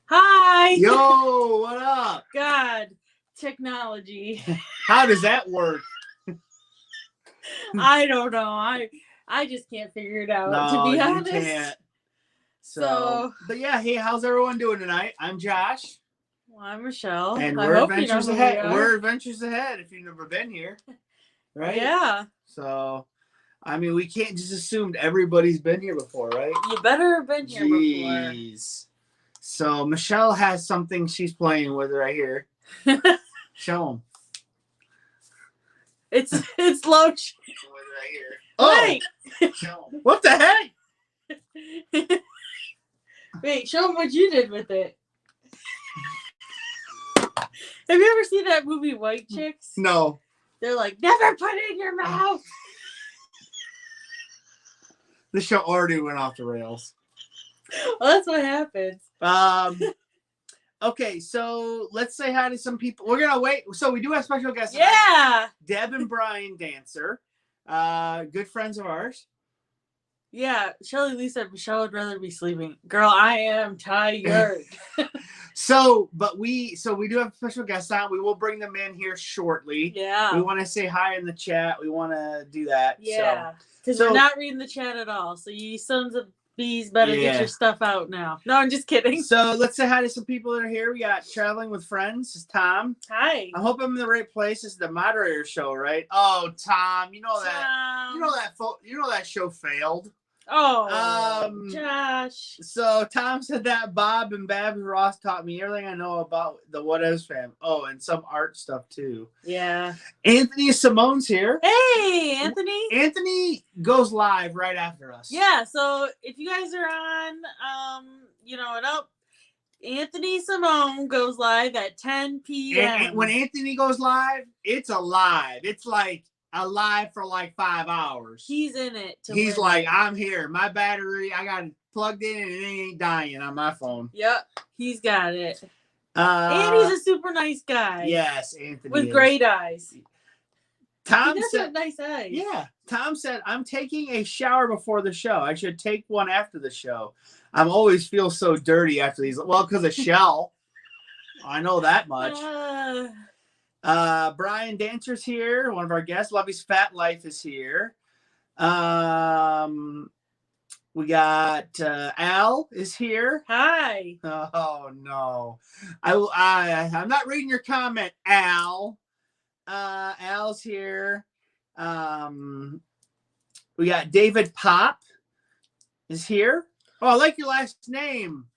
Hi. Yo, what up? God, technology. How does that work? I don't know. I just can't figure it out, No, to be you honest. can't. So, but yeah, hey, how's everyone doing tonight? I'm Josh, well, I'm Michelle. and I we're hope Adventures you know who Ahead. we are. We're Adventures Ahead. If you've never been here, right? Yeah. So, I mean, we can't just assume everybody's been here before, right? You better have been here before. Jeez. So Michelle has something she's playing with right here. Show them. It's lotion. Right here. Wait. Oh, what the heck? Wait, show them what you did with it. Have you ever seen that movie White Chicks? No. They're like, never put it in your mouth. The show already went off the rails. Well, that's what happens. Okay, so let's say hi to some people. We're gonna wait. So we do have special guests. Yeah. Deb and Brian Dancer, good friends of ours. Yeah, Shelly Lee said Michelle would rather be sleeping. Girl, I am tired. So we do have special guests on. We will bring them in here shortly. Yeah. We want to say hi in the chat. We want to do that. Yeah. Because we're not reading the chat at all. So you sons of bees better get your stuff out now. No, I'm just kidding. So let's say hi to some people that are here. We got Traveling with Friends. This is Tom. Hi. I hope I'm in the right place. This is the moderator show, right? Oh, Tom, you know that show failed. Oh, Josh. So Tom said that Bob and Babs Ross taught me everything I know about the What Is fam. Oh, and some art stuff too. Yeah. Anthony Simone's here. Hey, Anthony. Anthony goes live right after us. Yeah. So if you guys are on, Anthony Simone goes live at 10 p.m. And when Anthony goes live, it's alive. It's like alive for like 5 hours. He's in it. He's like, I'm here. My battery, I got it plugged in and it ain't dying on my phone. Yep. He's got it. And he's a super nice guy. Yes, Anthony. With great eyes. Tom he does said, have nice eyes. Yeah. Tom said, I'm taking a shower before the show. I should take one after the show. I'm always feel so dirty after these. Well, because of Shell. I know that much. Brian Dancer's here. One of our guests. Lovey's Fat Life is here. We got Al is here. Hi. Oh no, I'm not reading your comment, Al. Al's here. We got David Pop is here. Oh, I like your last name,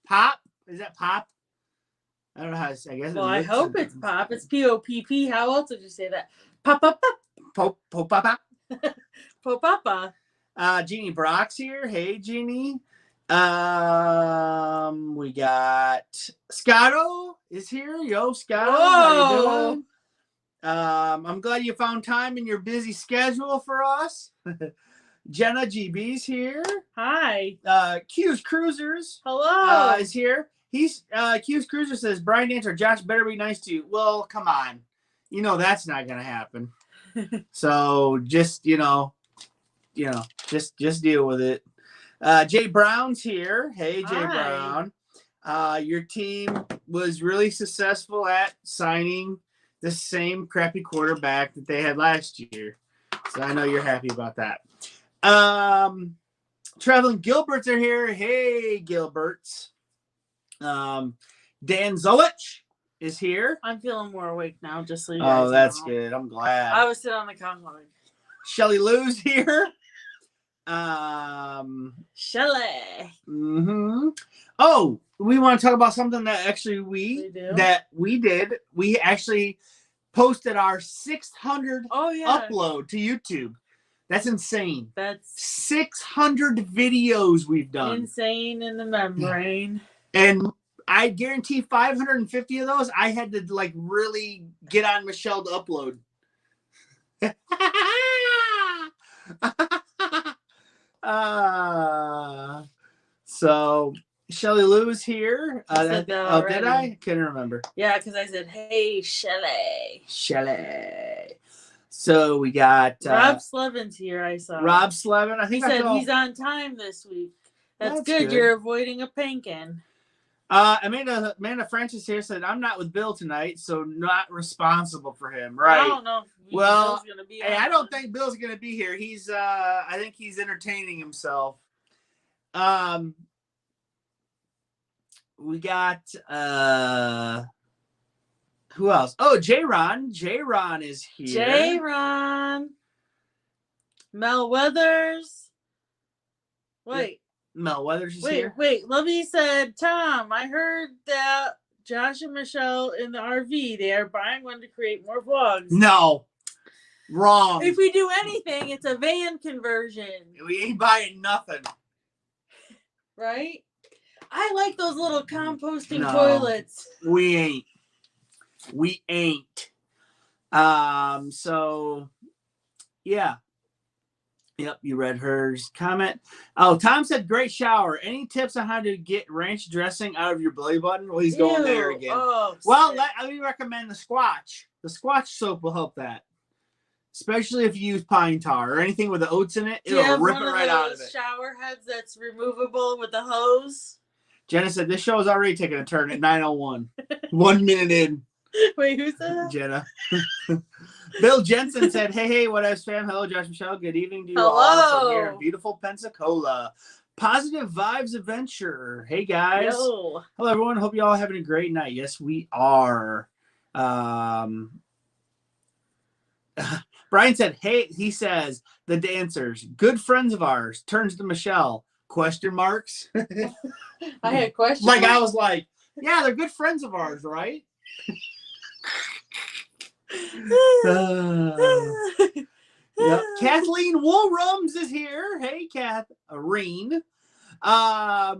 Pop. Is that Pop? I don't know how to say. I guess. Well, I hope it's Pop. It's P-O-P-P. How else would you say that? Pop, pop, pop. Popapa. Popapa. Jeannie Brock's here. Hey, Jeannie. We got Scotto is here. Yo, Scotto. How you doing? I'm glad you found time in your busy schedule for us. Jenna GB's here. Hi. Q's Cruisers. Hello. Is here. He's Q's Cruiser says, Brian Dancer, Josh better be nice to you. Well, come on. You know that's not gonna happen. So just just deal with it. Jay Brown's here. Hey, Jay Brown. Your team was really successful at signing the same crappy quarterback that they had last year. So I know you're happy about that. Traveling Gilberts are here. Hey, Gilberts. Dan Zolich is here. I'm feeling more awake now, just so you guys know. That's good. I'm glad. I was sitting on the couch. Shelly Lou's here. Shelly. Mm-hmm. Oh, we want to talk about something that actually we did. We actually posted our 600 upload to YouTube. That's insane. That's 600 videos we've done. Insane in the membrane. And I guarantee 550 of those I had to like really get on Michelle to upload. So Shelly Lou is here. Did I? Couldn't remember. Yeah, because I said, "Hey, Shelly." Shelly. So we got Rob Slevin's here. I saw Rob Slevin. I think he said he's on time this week. That's good. You're avoiding a pankin. Amanda Francis here said, I'm not with Bill tonight, so not responsible for him. Right. I don't know if Bill's gonna be I don't think Bill's going to be here. He's, I think he's entertaining himself. We got, who else? Oh, J-Ron. J-Ron is here. J-Ron. Mel Weathers. Wait. Mel Weathers is here. Wait. Lovey said, Tom, I heard that Josh and Michelle in the RV, they are buying one to create more vlogs. No. Wrong. If we do anything, it's a van conversion. We ain't buying nothing. Right? I like those little composting toilets. We ain't. So, yeah. Yep, you read hers comment. Oh, Tom said, great shower. Any tips on how to get ranch dressing out of your belly button? Well, he's going there again. Oh, well, let me recommend the Squatch. The Squatch soap will help that. Especially if you use pine tar or anything with the oats in it. It'll rip it right out of it. Shower heads that's removable with the hose. Jenna said, this show is already taking a turn at 9:01. 1 minute in. Wait, who said that? Jenna. Bill Jensen said, hey, what up, fam? Hello, Josh Michelle. Good evening to you all from here in beautiful Pensacola. Positive Vibes Adventure. Hey, guys. Yo. Hello, everyone. Hope you all having a great night. Yes, we are. Brian said, hey, he says, the dancers, good friends of ours, turns to Michelle. Question marks. I had questions. Like, I was like, yeah, they're good friends of ours, right? Yep. Kathleen Woolrums is here. Hey, Katharine. Pat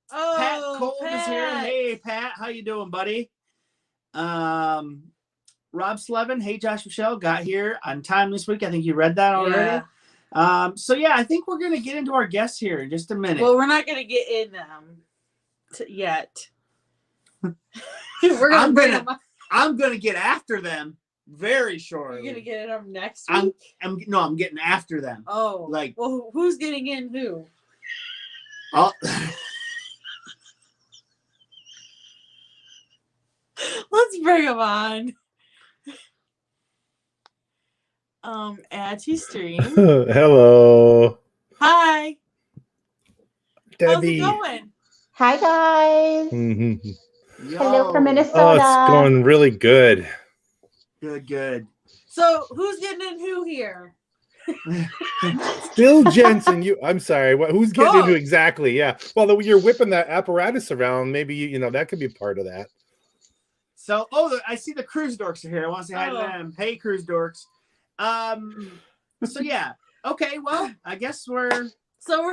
Cole is here. Hey, Pat, how you doing, buddy? Rob Slevin. Hey, Josh Michelle, got here on time this week. I think you read that already. Yeah. So yeah, I think we're gonna get into our guests here in just a minute. Well, we're not gonna get in them yet. We're gonna I'm gonna get after them very shortly. You're gonna get in them next week? I'm getting after them. Oh, like, well, who's getting in who? Oh. Let's bring them on. Add to stream. Hello. Hi. Debbie. How's it going? Hi, guys. Hello from Minnesota. Oh, it's going really good. Good. So, who's getting in who here? Bill Jensen, I'm sorry. Who's getting into exactly? Yeah. Well, you're whipping that apparatus around. Maybe that could be part of that. So, I see the Cruise Dorks are here. I want to say hi to them. Hey, Cruise Dorks. So yeah. Okay. Well, I guess we're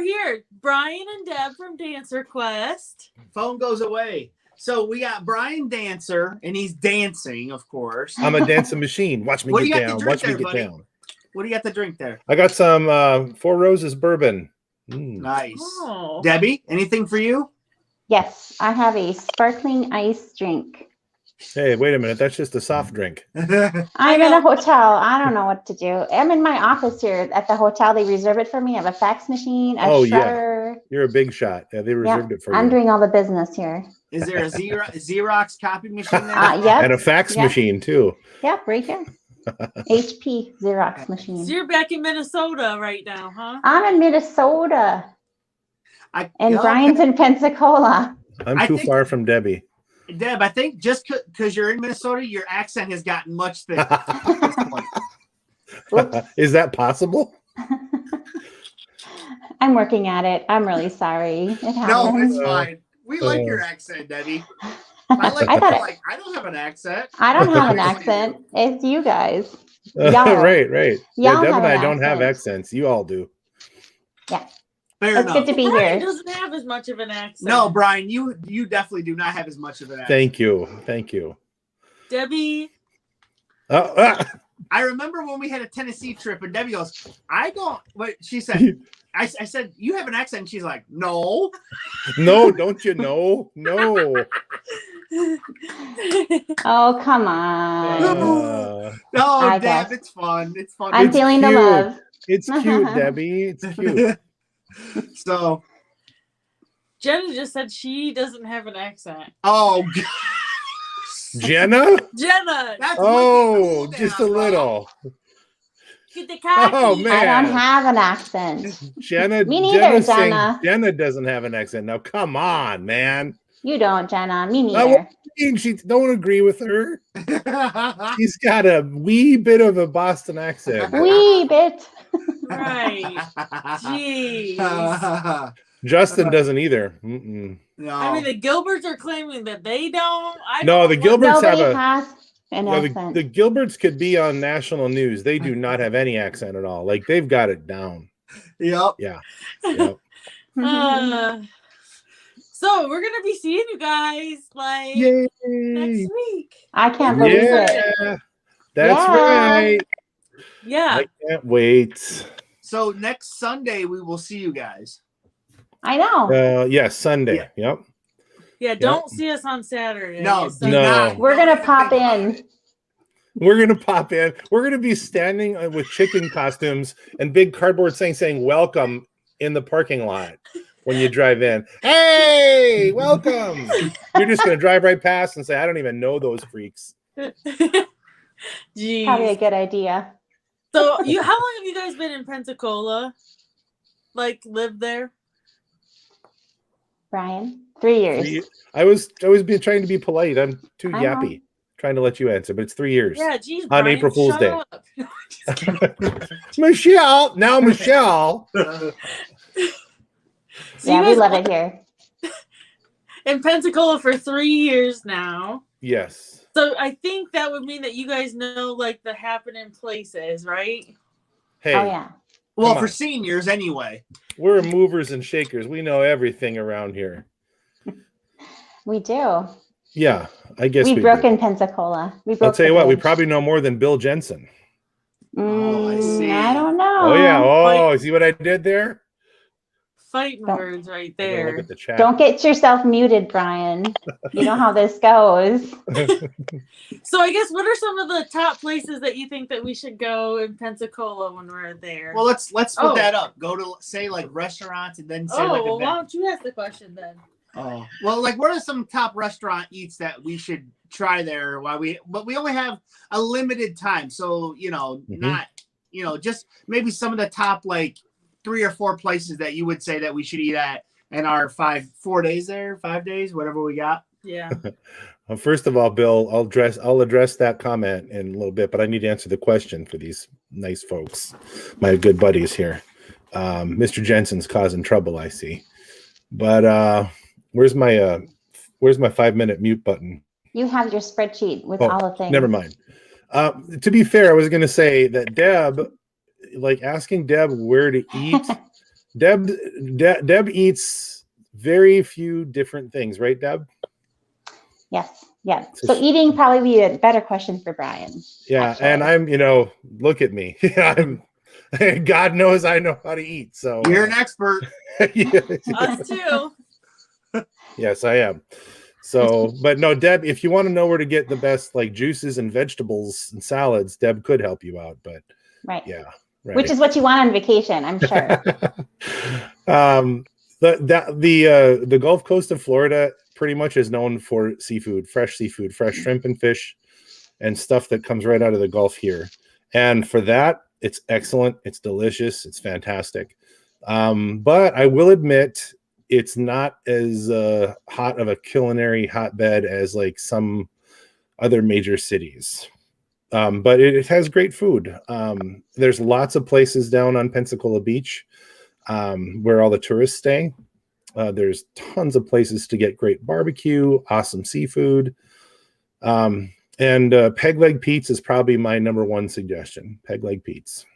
here. Brian and Deb from Dancer Quest. Phone goes away. So we got Brian Dancer, and he's dancing, of course. I'm a dancing machine. Watch me get down. Watch me get down. What do you got to drink there? I got some Four Roses bourbon. Nice. Oh. Debbie, anything for you? Yes, I have a sparkling ice drink. Hey, wait a minute. That's just a soft drink. I'm in a hotel. I don't know what to do. I'm in my office here at the hotel. They reserve it for me. I have a fax machine, a shredder. Yeah. You're a big shot. Yeah, they reserved it for you. I'm doing all the business here. Is there a Xerox copy machine there? Yep. And a fax machine, too. Yep, right here. HP Xerox machine. So you're back in Minnesota right now, huh? I'm in Minnesota. And Brian's in Pensacola. I'm too far from Debbie. Deb, I think just because you're in Minnesota, your accent has gotten much thicker. Is that possible? I'm working at it. I'm really sorry. It happens. No, it's fine. We like your accent, Debbie. I don't have an accent. I don't have an accent. It's you guys. Y'all. Right. Y'all Deb and I don't have accents. You all do. Yeah. Fair enough. It's good to be Brian here. doesn't have as much of an accent. No, Brian, you definitely do not have as much of an accent. Thank you. Debbie. I remember when we had a Tennessee trip, and Debbie goes, "I don't." What she said? I said, "You have an accent." And she's like, "No." No, don't you know? No. Oh, come on. No, Deb, it's fun. It's fun. I'm feeling the love. It's cute, Debbie. It's cute. So, Jenna just said she doesn't have an accent. Oh, Jenna? Jenna! that's Oh, wicked cool just a now, bro. little. Get the cocky. Oh, man. I don't have an accent. Jenna, Me neither, Jenna's saying Jenna. Jenna doesn't have an accent. Now, come on, man. You don't, Jenna. Me I neither. she don't agree with her. She's got a wee bit of a Boston accent. Wee bit. Right. Jeez. Justin doesn't either. Mm-mm. No. I mean, the Gilberts are claiming that they don't. No, the Gilberts have Nobody a. has an Yeah, accent. the Gilberts could be on national news. They do not have any accent at all. Like they've got it down. Yep. Yeah. Yep. So we're gonna be seeing you guys like Yay. next week. I can't believe it. Yeah. That's Yeah. right. Yeah. I can't wait. So next Sunday we will see you guys. I know. Yeah, Sunday. Yeah. Yep. Yeah. Don't see us on Saturday. No, It's do No. not. We're going to pop in. We're gonna pop in. We're gonna be standing with chicken costumes and big cardboard saying welcome in the parking lot when you drive in. Hey, welcome. You're just gonna drive right past and say, I don't even know those freaks. Jeez. Probably a good idea. So how long have you guys been in Pensacola? Like lived there? Brian, 3 years. I was being trying to be polite. I'm too I know. yappy. Trying to let you answer, but it's 3 years. Yeah, geez. On Brian, April Fool's shut Day. up. Michelle. Now Michelle. So Yeah, you we guys love it here. in Pensacola for 3 years now. Yes. So I think that would mean that you guys know like the happening places, right? Hey, Oh, yeah. Well, Come for on. seniors anyway. we're movers and shakers. We know everything around here. We do. Yeah, I guess We we broke do. in Pensacola. I'll tell you what, we bridge. probably know more than Bill Jensen. Oh, I see. I don't know. Oh yeah. Oh, see what I did there? Fighting Don't- words right I'm gonna Look there. at the chat. Don't get yourself muted, Brian. You know how this goes. So I guess what are some of the top places that you think that we should go in Pensacola when we're there? Well, let's split Oh. that up. Go to say like restaurants and then say like well, why events. don't you ask the question then? Oh, well, like what are some top restaurant eats that we should try there? But we only have a limited time, so not just maybe some of the top like 3 or 4 places that you would say that we should eat at in our 4 days there, 5 days, whatever we got. Yeah. Well, first of all, Bill, I'll address that comment in a little bit, but I need to answer the question for these nice folks, my good buddies here. Mr. Jensen's causing trouble, I see. But where's my 5-minute mute button? You have your spreadsheet with all the things. Never mind. To be fair, I was going to say that Deb, like asking Deb where to eat. Deb eats very few different things, right, Deb? Yes. Yeah. So eating probably be a better question for Brian. Yeah, actually. and I'm, look at me. God knows I know how to eat. So You're an expert. Yeah. Us too. Yes, I am. So, but no, Deb, if you want to know where to get the best like juices and vegetables and salads, Deb could help you out. But Right. yeah, right. Which is what you want on vacation, I'm sure. The Gulf Coast of Florida pretty much is known for seafood, fresh shrimp and fish, and stuff that comes right out of the Gulf here. And for that, it's excellent. It's delicious. It's fantastic. But I will admit, it's not as hot of a culinary hotbed as like some other major cities. But it has great food. There's lots of places down on Pensacola Beach where all the tourists stay. There's tons of places to get great barbecue, awesome seafood. And Peg Leg Pete's is probably my number one suggestion. Peg Leg Pete's.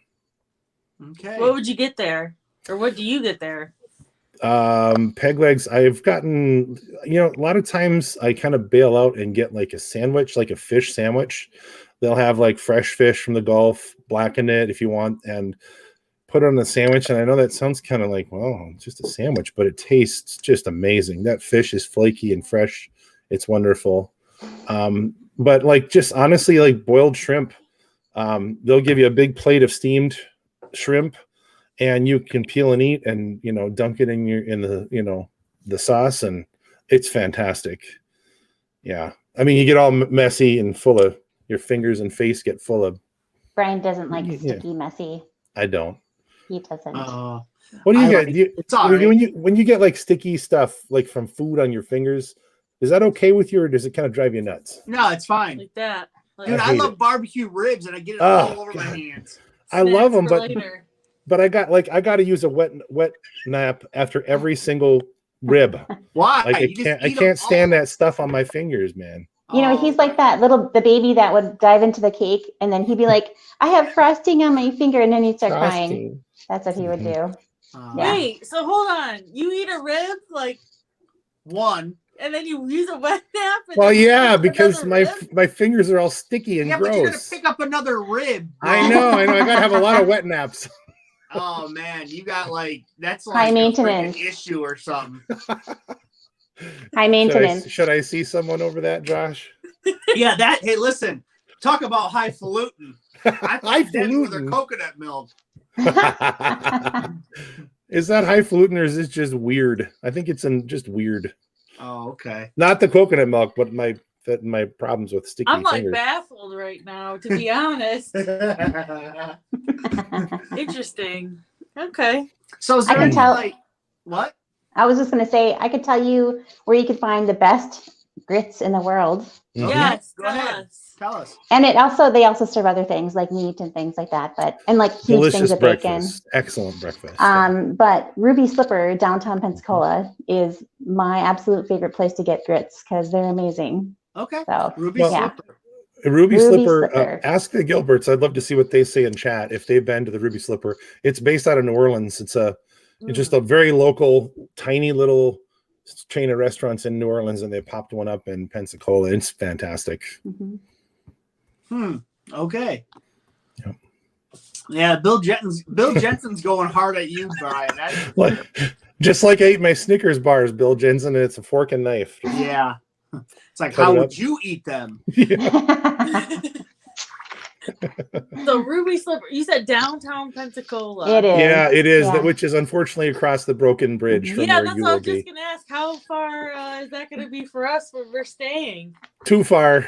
Okay. What would you get there? Or what do you get there? Peg legs, I've gotten, a lot of times I kind of bail out and get like a sandwich, like a fish sandwich. They'll have like fresh fish from the Gulf, blacken it if you want, and put it on the sandwich. And I know that sounds kind of like, well, it's just a sandwich, but it tastes just amazing. That fish is flaky and fresh. It's wonderful. But like, just honestly, like boiled shrimp, they'll give you a big plate of steamed shrimp, and you can peel and eat and, dunk it in the the sauce, and it's fantastic. Yeah, I mean, you get all messy and full of your fingers and face get full of. Brian doesn't like Yeah. sticky, messy. I don't. He doesn't. What do you get? It's all right. When you get like sticky stuff like from food on your fingers, is that okay with you, or does it kind of drive you nuts? No, it's fine. Like that. Like, Dude, I love barbecue ribs, and I get it all over my hands. I love them, but later. I got to use a wet nap after every single rib. Why? Like I can't stand that stuff on my fingers, man. You know, he's like the baby that would dive into the cake, and then he'd be like, I have frosting on my finger, and then he'd start crying. That's what he would do. Yeah. Wait, so hold on. You eat a rib, like one, and then you use a wet nap? And Well, then yeah, you because another my fingers are all sticky and gross. But you're gonna pick up another rib. Bro. I know. I gotta have a lot of wet naps. Oh man, you got that's like high maintenance issue or something. High maintenance. Should I see someone over that, Josh? Yeah, hey, listen, talk about highfalutin. Highfalutin with a coconut milk. Is that highfalutin or is this just weird? I think it's just weird. Oh, okay. Not the coconut milk, but my problems with sticky I'm fingers. like baffled right now, to be honest. Interesting. Okay. So is there I can tell. like what? I was just going to say, I could tell you where you could find the best grits in the world. Mhm. Yes, Go ahead. Tell us. And they also serve other things like meat and things like that, and like huge Delicious things of breakfast. bacon. Excellent breakfast. But Ruby Slipper, downtown Pensacola, is my absolute favorite place to get grits because they're amazing. Okay. So Ruby Slipper. Ruby Slipper. Slipper. Ask the Gilberts. I'd love to see what they say in chat if they've been to the Ruby Slipper. It's based out of New Orleans. It's just a very local, tiny little chain of restaurants in New Orleans, and they popped one up in Pensacola. It's fantastic. Mm-hmm. Okay. Yep. Yeah, Bill Jensen's going hard at you, Brian. Just like I ate my Snickers bars, Bill Jensen, and it's a fork and knife. Yeah. It's like, Cut how it would up. you eat them? So Ruby Slipper, you said downtown Pensacola. It is. Yeah, it is. Yeah. Which is unfortunately across the broken bridge from Yeah, where that's you what I will was just be. gonna ask. How far is that gonna be for us where we're staying? Too far.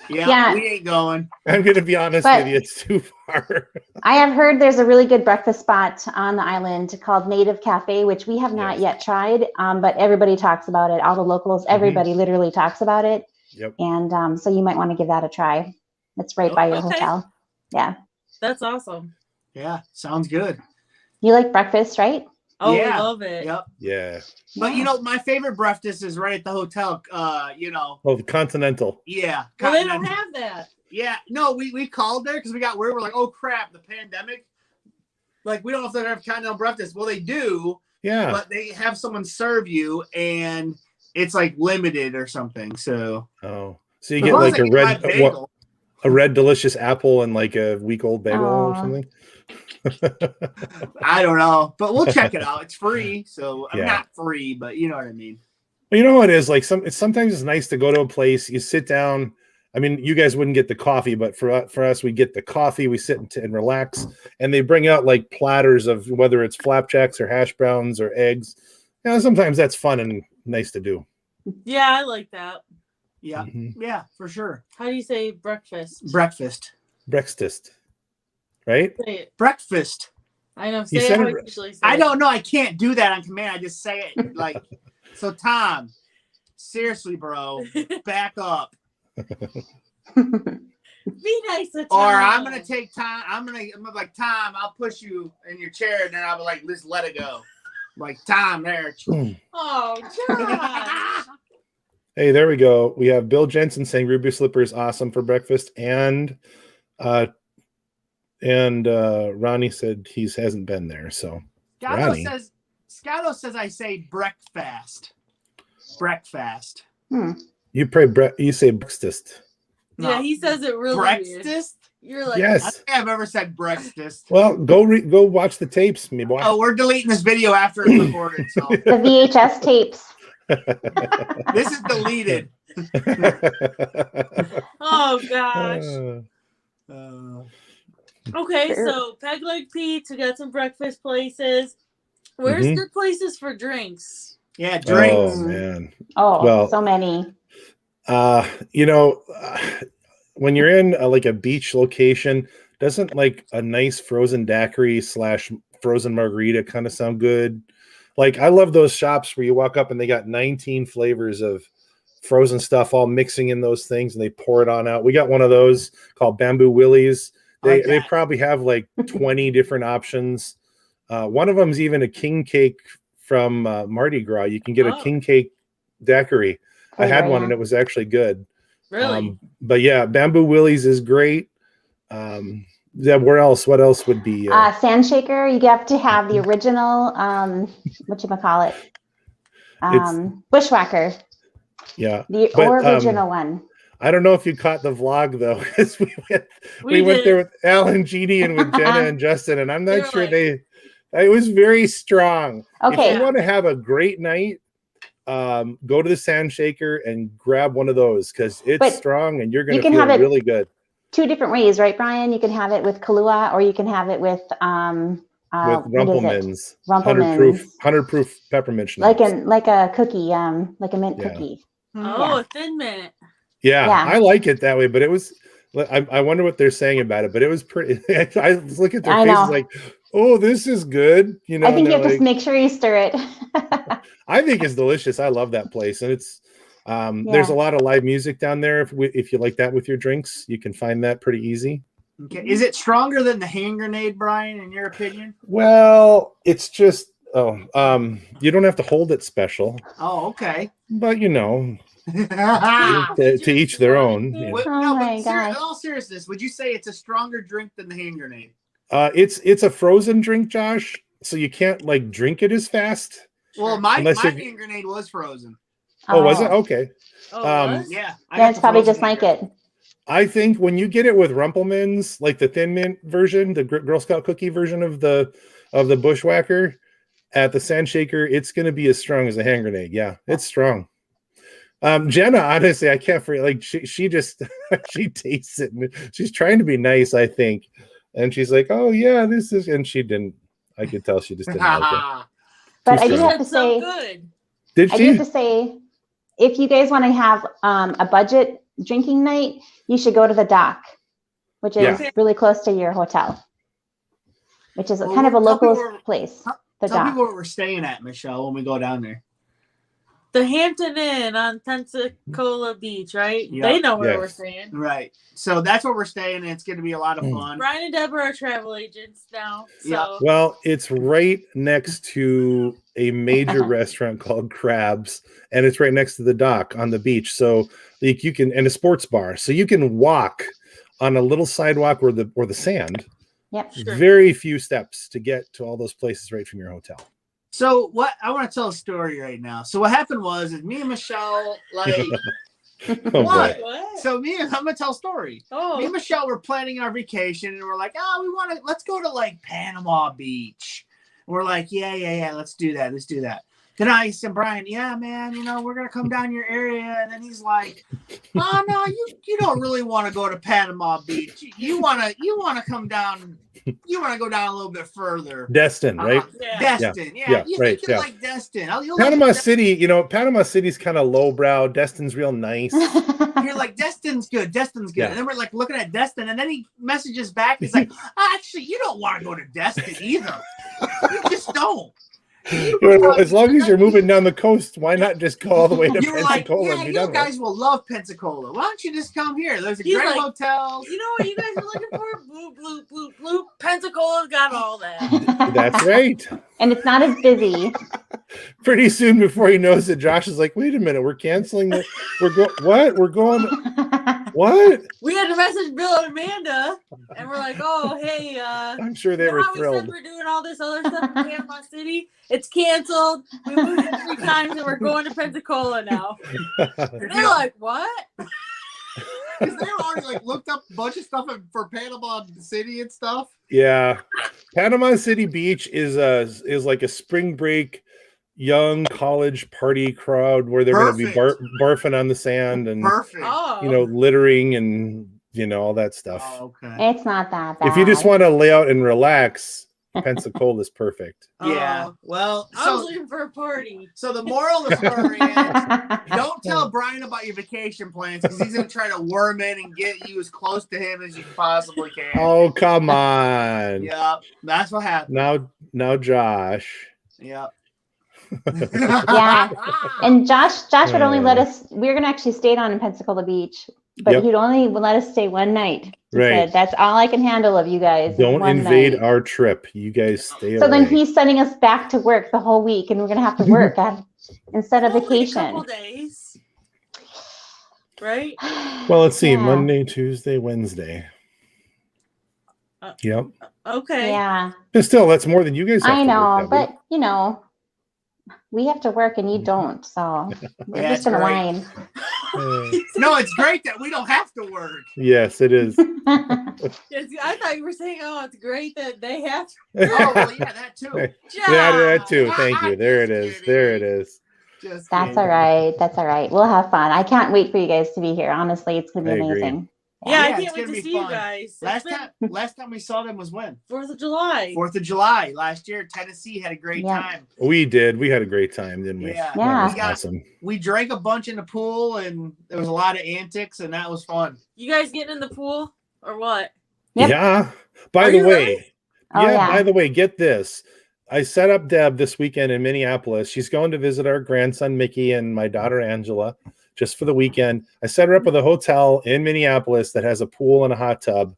Yeah. We ain't going. I'm going to be honest But- with you. It's too far. I have heard there's a really good breakfast spot on the island called Native Cafe, which we have not yet tried, but everybody talks about it. All the locals, everybody literally talks about it. Yep. And so you might want to give that a try. It's right by your hotel. Yeah. That's awesome. Yeah, sounds good. You like breakfast, right? Oh, Yeah. we love it. Yep. Yeah. But my favorite breakfast is right at the hotel. Oh, the Continental. Yeah. Well, they don't have that. Yeah. No, we called there because we got worried. We're like, oh crap, the pandemic. Like, we don't know if they're gonna have continental breakfast. Well, they do. Yeah. But they have someone serve you, and it's like limited or something. So. Oh, so you get like a red delicious apple and like a week-old bagel or something. I don't know, but we'll check it out. It's free, so Yeah. not free, but you know what I mean. Well, you know what it is like. Sometimes it's nice to go to a place. You sit down. I mean, you guys wouldn't get the coffee, but for us, we get the coffee. We sit and relax, and they bring out like platters of whether it's flapjacks or hash browns or eggs. Sometimes that's fun and nice to do. Yeah, I like that. Yeah, yeah, for sure. How do you say breakfast? Breakfast. Right? Say it. Breakfast. I know. You Say said it how it- you usually say I it. don't know. I can't do that on command. I just say it like. So, Tom, seriously, bro, back up. Be nice to Tom. Or I'm gonna take time. I'm gonna be like, Tom, I'll push you in your chair, and then I'll be like, let's let it go. Like, Tom, there. Oh, John. Hey, there we go. We have Bill Jensen saying Ruby Slipper is awesome for breakfast, and Ronnie said he hasn't been there. So Scotto says I say breakfast. Breakfast. you say breakfast. No. Yeah, he says it really weird. Breakfast? You're like, I Yes. don't think I've ever said breakfast. Well, go watch the tapes, me boy. Oh, we're deleting this video after it's recorded, so The VHS tapes. this is deleted. oh gosh. Okay, Sure. so Peg Leg Pete's, we got some breakfast places. Where's good places for drinks? Yeah, drinks. Oh man. Oh, Well, so many. You know, when you're in like a beach location, doesn't like a nice frozen daiquiri / frozen margarita kind of sound good? Like I love those shops where you walk up and they got 19 flavors of frozen stuff all mixing in those things and they pour it on out. We got one of those called Bamboo Willies. They probably have like 20 different options. One of them is even a king cake from Mardi Gras. You can get a king cake daiquiri. I had one and it was actually good. Really? But yeah, Bamboo Willies is great. Yeah, what else would be Sand shaker? You have to have the original whatchamacallit? Bushwhacker. Yeah. The original one. I don't know if you caught the vlog though, because we went there with Alan, Jeannie, and with Jenna and Justin, and I'm not sure it was very strong. Okay. If you want to have a great night, go to the Sand Shaker and grab one of those because it's strong and you're going to feel really good. 2 different ways, right, Brian? You can have it with Kahlua or you can have it with Rumpelmans. 100 proof peppermint schnapps. Like a cookie, like a mint cookie. Oh, Thin Mint. Yeah, I like it that way, but it was I wonder what they're saying about it, but it was pretty I look at their faces like, oh, this is good. You know, I think you have to make sure you stir it. I think it's delicious. I love that place. And it's there's a lot of live music down there. If you like that with your drinks, you can find that pretty easy. Okay. Is it stronger than the hand grenade, Brian, in your opinion? Well, it's just you don't have to hold it special. Oh, okay. But you know, to each their own. Yeah. In all seriousness, would you say it's a stronger drink than the hand grenade? It's a frozen drink, Josh, so you can't like drink it as fast. Well, my hand grenade was frozen. Oh, was it? Okay. Yeah. That's probably just like it. I think when you get it with Rumpelmans, like the Thin Mint version, the Girl Scout cookie version of the Bushwhacker at the Sand Shaker, it's going to be as strong as a hand grenade. Yeah, it's strong. Jenna, honestly, I can't forget. Like she just she tastes it. And she's trying to be nice, I think, and she's like, "Oh yeah, this is," and she didn't. I could tell she just didn't like it. But I do have to say, did she? I do have to say, if you guys want to have a budget drinking night, you should go to the Dock, which is really close to your hotel, which is kind of a local place. Tell people where we're staying at, Michelle, when we go down there. The Hampton Inn on Pensacola Beach, right? Yep. They know where we're staying. Right. So that's where we're staying, and it's going to be a lot of fun. Brian and Deborah are travel agents now. So. Yeah. Well, it's right next to a major restaurant called Crabs, and it's right next to the dock on the beach. So like you can, and a sports bar. So you can walk on a little sidewalk or the sand. Yep. Sure. Very few steps to get to all those places right from your hotel. So what I want to tell a story right now. So what happened was me and Michelle, like what? So I'm gonna tell a story. Me and Michelle were planning our vacation and we're like, let's go to like Panama Beach. And we're like, yeah, let's do that. Then I said, Brian, yeah, man, we're gonna come down your area. And then he's like, oh no, you don't really want to go to Panama Beach. You wanna come down. You want to go down a little bit further. Destin, right? Destin, yeah. You right, think you like Destin. Panama City, Panama City's kind of lowbrow. Destin's real nice. You're like, Destin's good. Yeah. And then we're like looking at Destin, and then he messages back. He's like, actually, you don't want to go to Destin either. You just don't. As long as you're moving down the coast, why not just go all the way to Pensacola? Like, you guys will love Pensacola. Why don't you just come here? There's a great hotel. You know what you guys are looking for? Bloop. Pensacola's got all that. That's right. And it's not as busy. Pretty soon, before he knows it, Josh is like, "Wait a minute, we're canceling the. We're going. What? We had to message Bill and Amanda, and we're like, "Oh, hey, I'm sure they were thrilled. We said we're doing all this other stuff in Panama City. It's canceled. We moved it 3 times, and we're going to Pensacola now." They're like, "What?" Because they already like looked up a bunch of stuff for Panama City and stuff. Yeah, Panama City Beach is like a spring break, young college party crowd where they're going to be barfing on the sand and littering and all that stuff. Oh, okay. It's not that bad. If you just want to lay out and relax, Pensacola is perfect. Yeah. Well, I was looking for a party. so the moral of the story is don't tell Brian about your vacation plans because he's going to try to worm in and get you as close to him as you possibly can. Oh, come on. Yep. That's what happened. Now, Josh. Yep. Yeah. And Josh would only let us, we were going to actually stay down in Pensacola Beach, but Yep. he'd only let us stay one night. He Right. said, that's all I can handle of you guys. is Don't one invade night. our trip. You guys stay So away. then he's sending us back to work the whole week, and we're going to have to work instead of Only a vacation. couple days, right? Well, let's see. Yeah. Monday, Tuesday, Wednesday. Yep. Okay. Yeah, But still, that's more than you guys have I to know, work, but you know, we have to work and you don't, so we're Yeah, just gonna great. whine. Debbie. No, it's great that we don't have to work. Yes, it is. Yes, I thought you were saying, "Oh, it's great that they have." Oh, well, yeah, that too. that too. Thank you. There it Just is. There it kidding. is. Just That's kidding. all right. That's all right. We'll have fun. I can't wait for you guys to be here. Honestly, it's gonna I be agree. amazing. Yeah, Yeah, I it's can't wait gonna to be see you fun. guys. Last time we saw them was when? 4th of July. 4th of July last year. Tennessee had a great Yeah. time. We did. We had a great time, didn't we? Yeah. That Yeah. was We got- awesome. We drank a bunch in the pool and there was a lot of antics and that was fun. You guys getting in the pool or what? Yep. Yeah. By Are the you way, really? Oh, yeah. By the way, get this. I set up Deb this weekend in Minneapolis. She's going to visit our grandson Mickey and my daughter Angela just for the weekend. I set her up with a hotel in Minneapolis that has a pool and a hot tub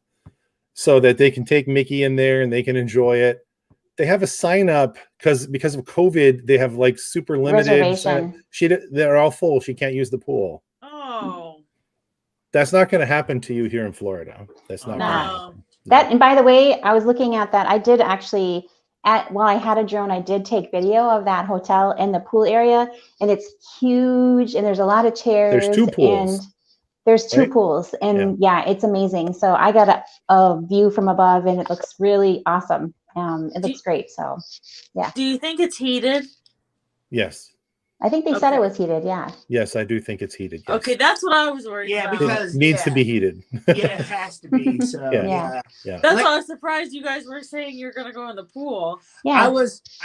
so that they can take Mickey in there and they can enjoy it. They have a sign up because of COVID, they have like super limited. Reservation. They're all full. She can't use the pool. Oh, That's not going to happen to you here in Florida. That's not No. going to no. happen. That, and by the way, I was looking at that. I did actually, while I had a drone, I did take video of that hotel in the pool area, and it's huge, and there's a lot of chairs. There's 2 pools. And there's 2 right? pools, and yeah, it's amazing. So I got a view from above, and it looks really awesome. It looks great. So Do you think it's heated? Yes. I think they said Okay. it was heated. Yeah. Yes, I do think it's heated. Yes. Okay, that's what I was worried Yeah, about. because- It needs to yeah. be heated. Yeah, it has to be. So Yeah. yeah. That's Like- why I was surprised you guys were saying you're gonna go in the pool. Yeah.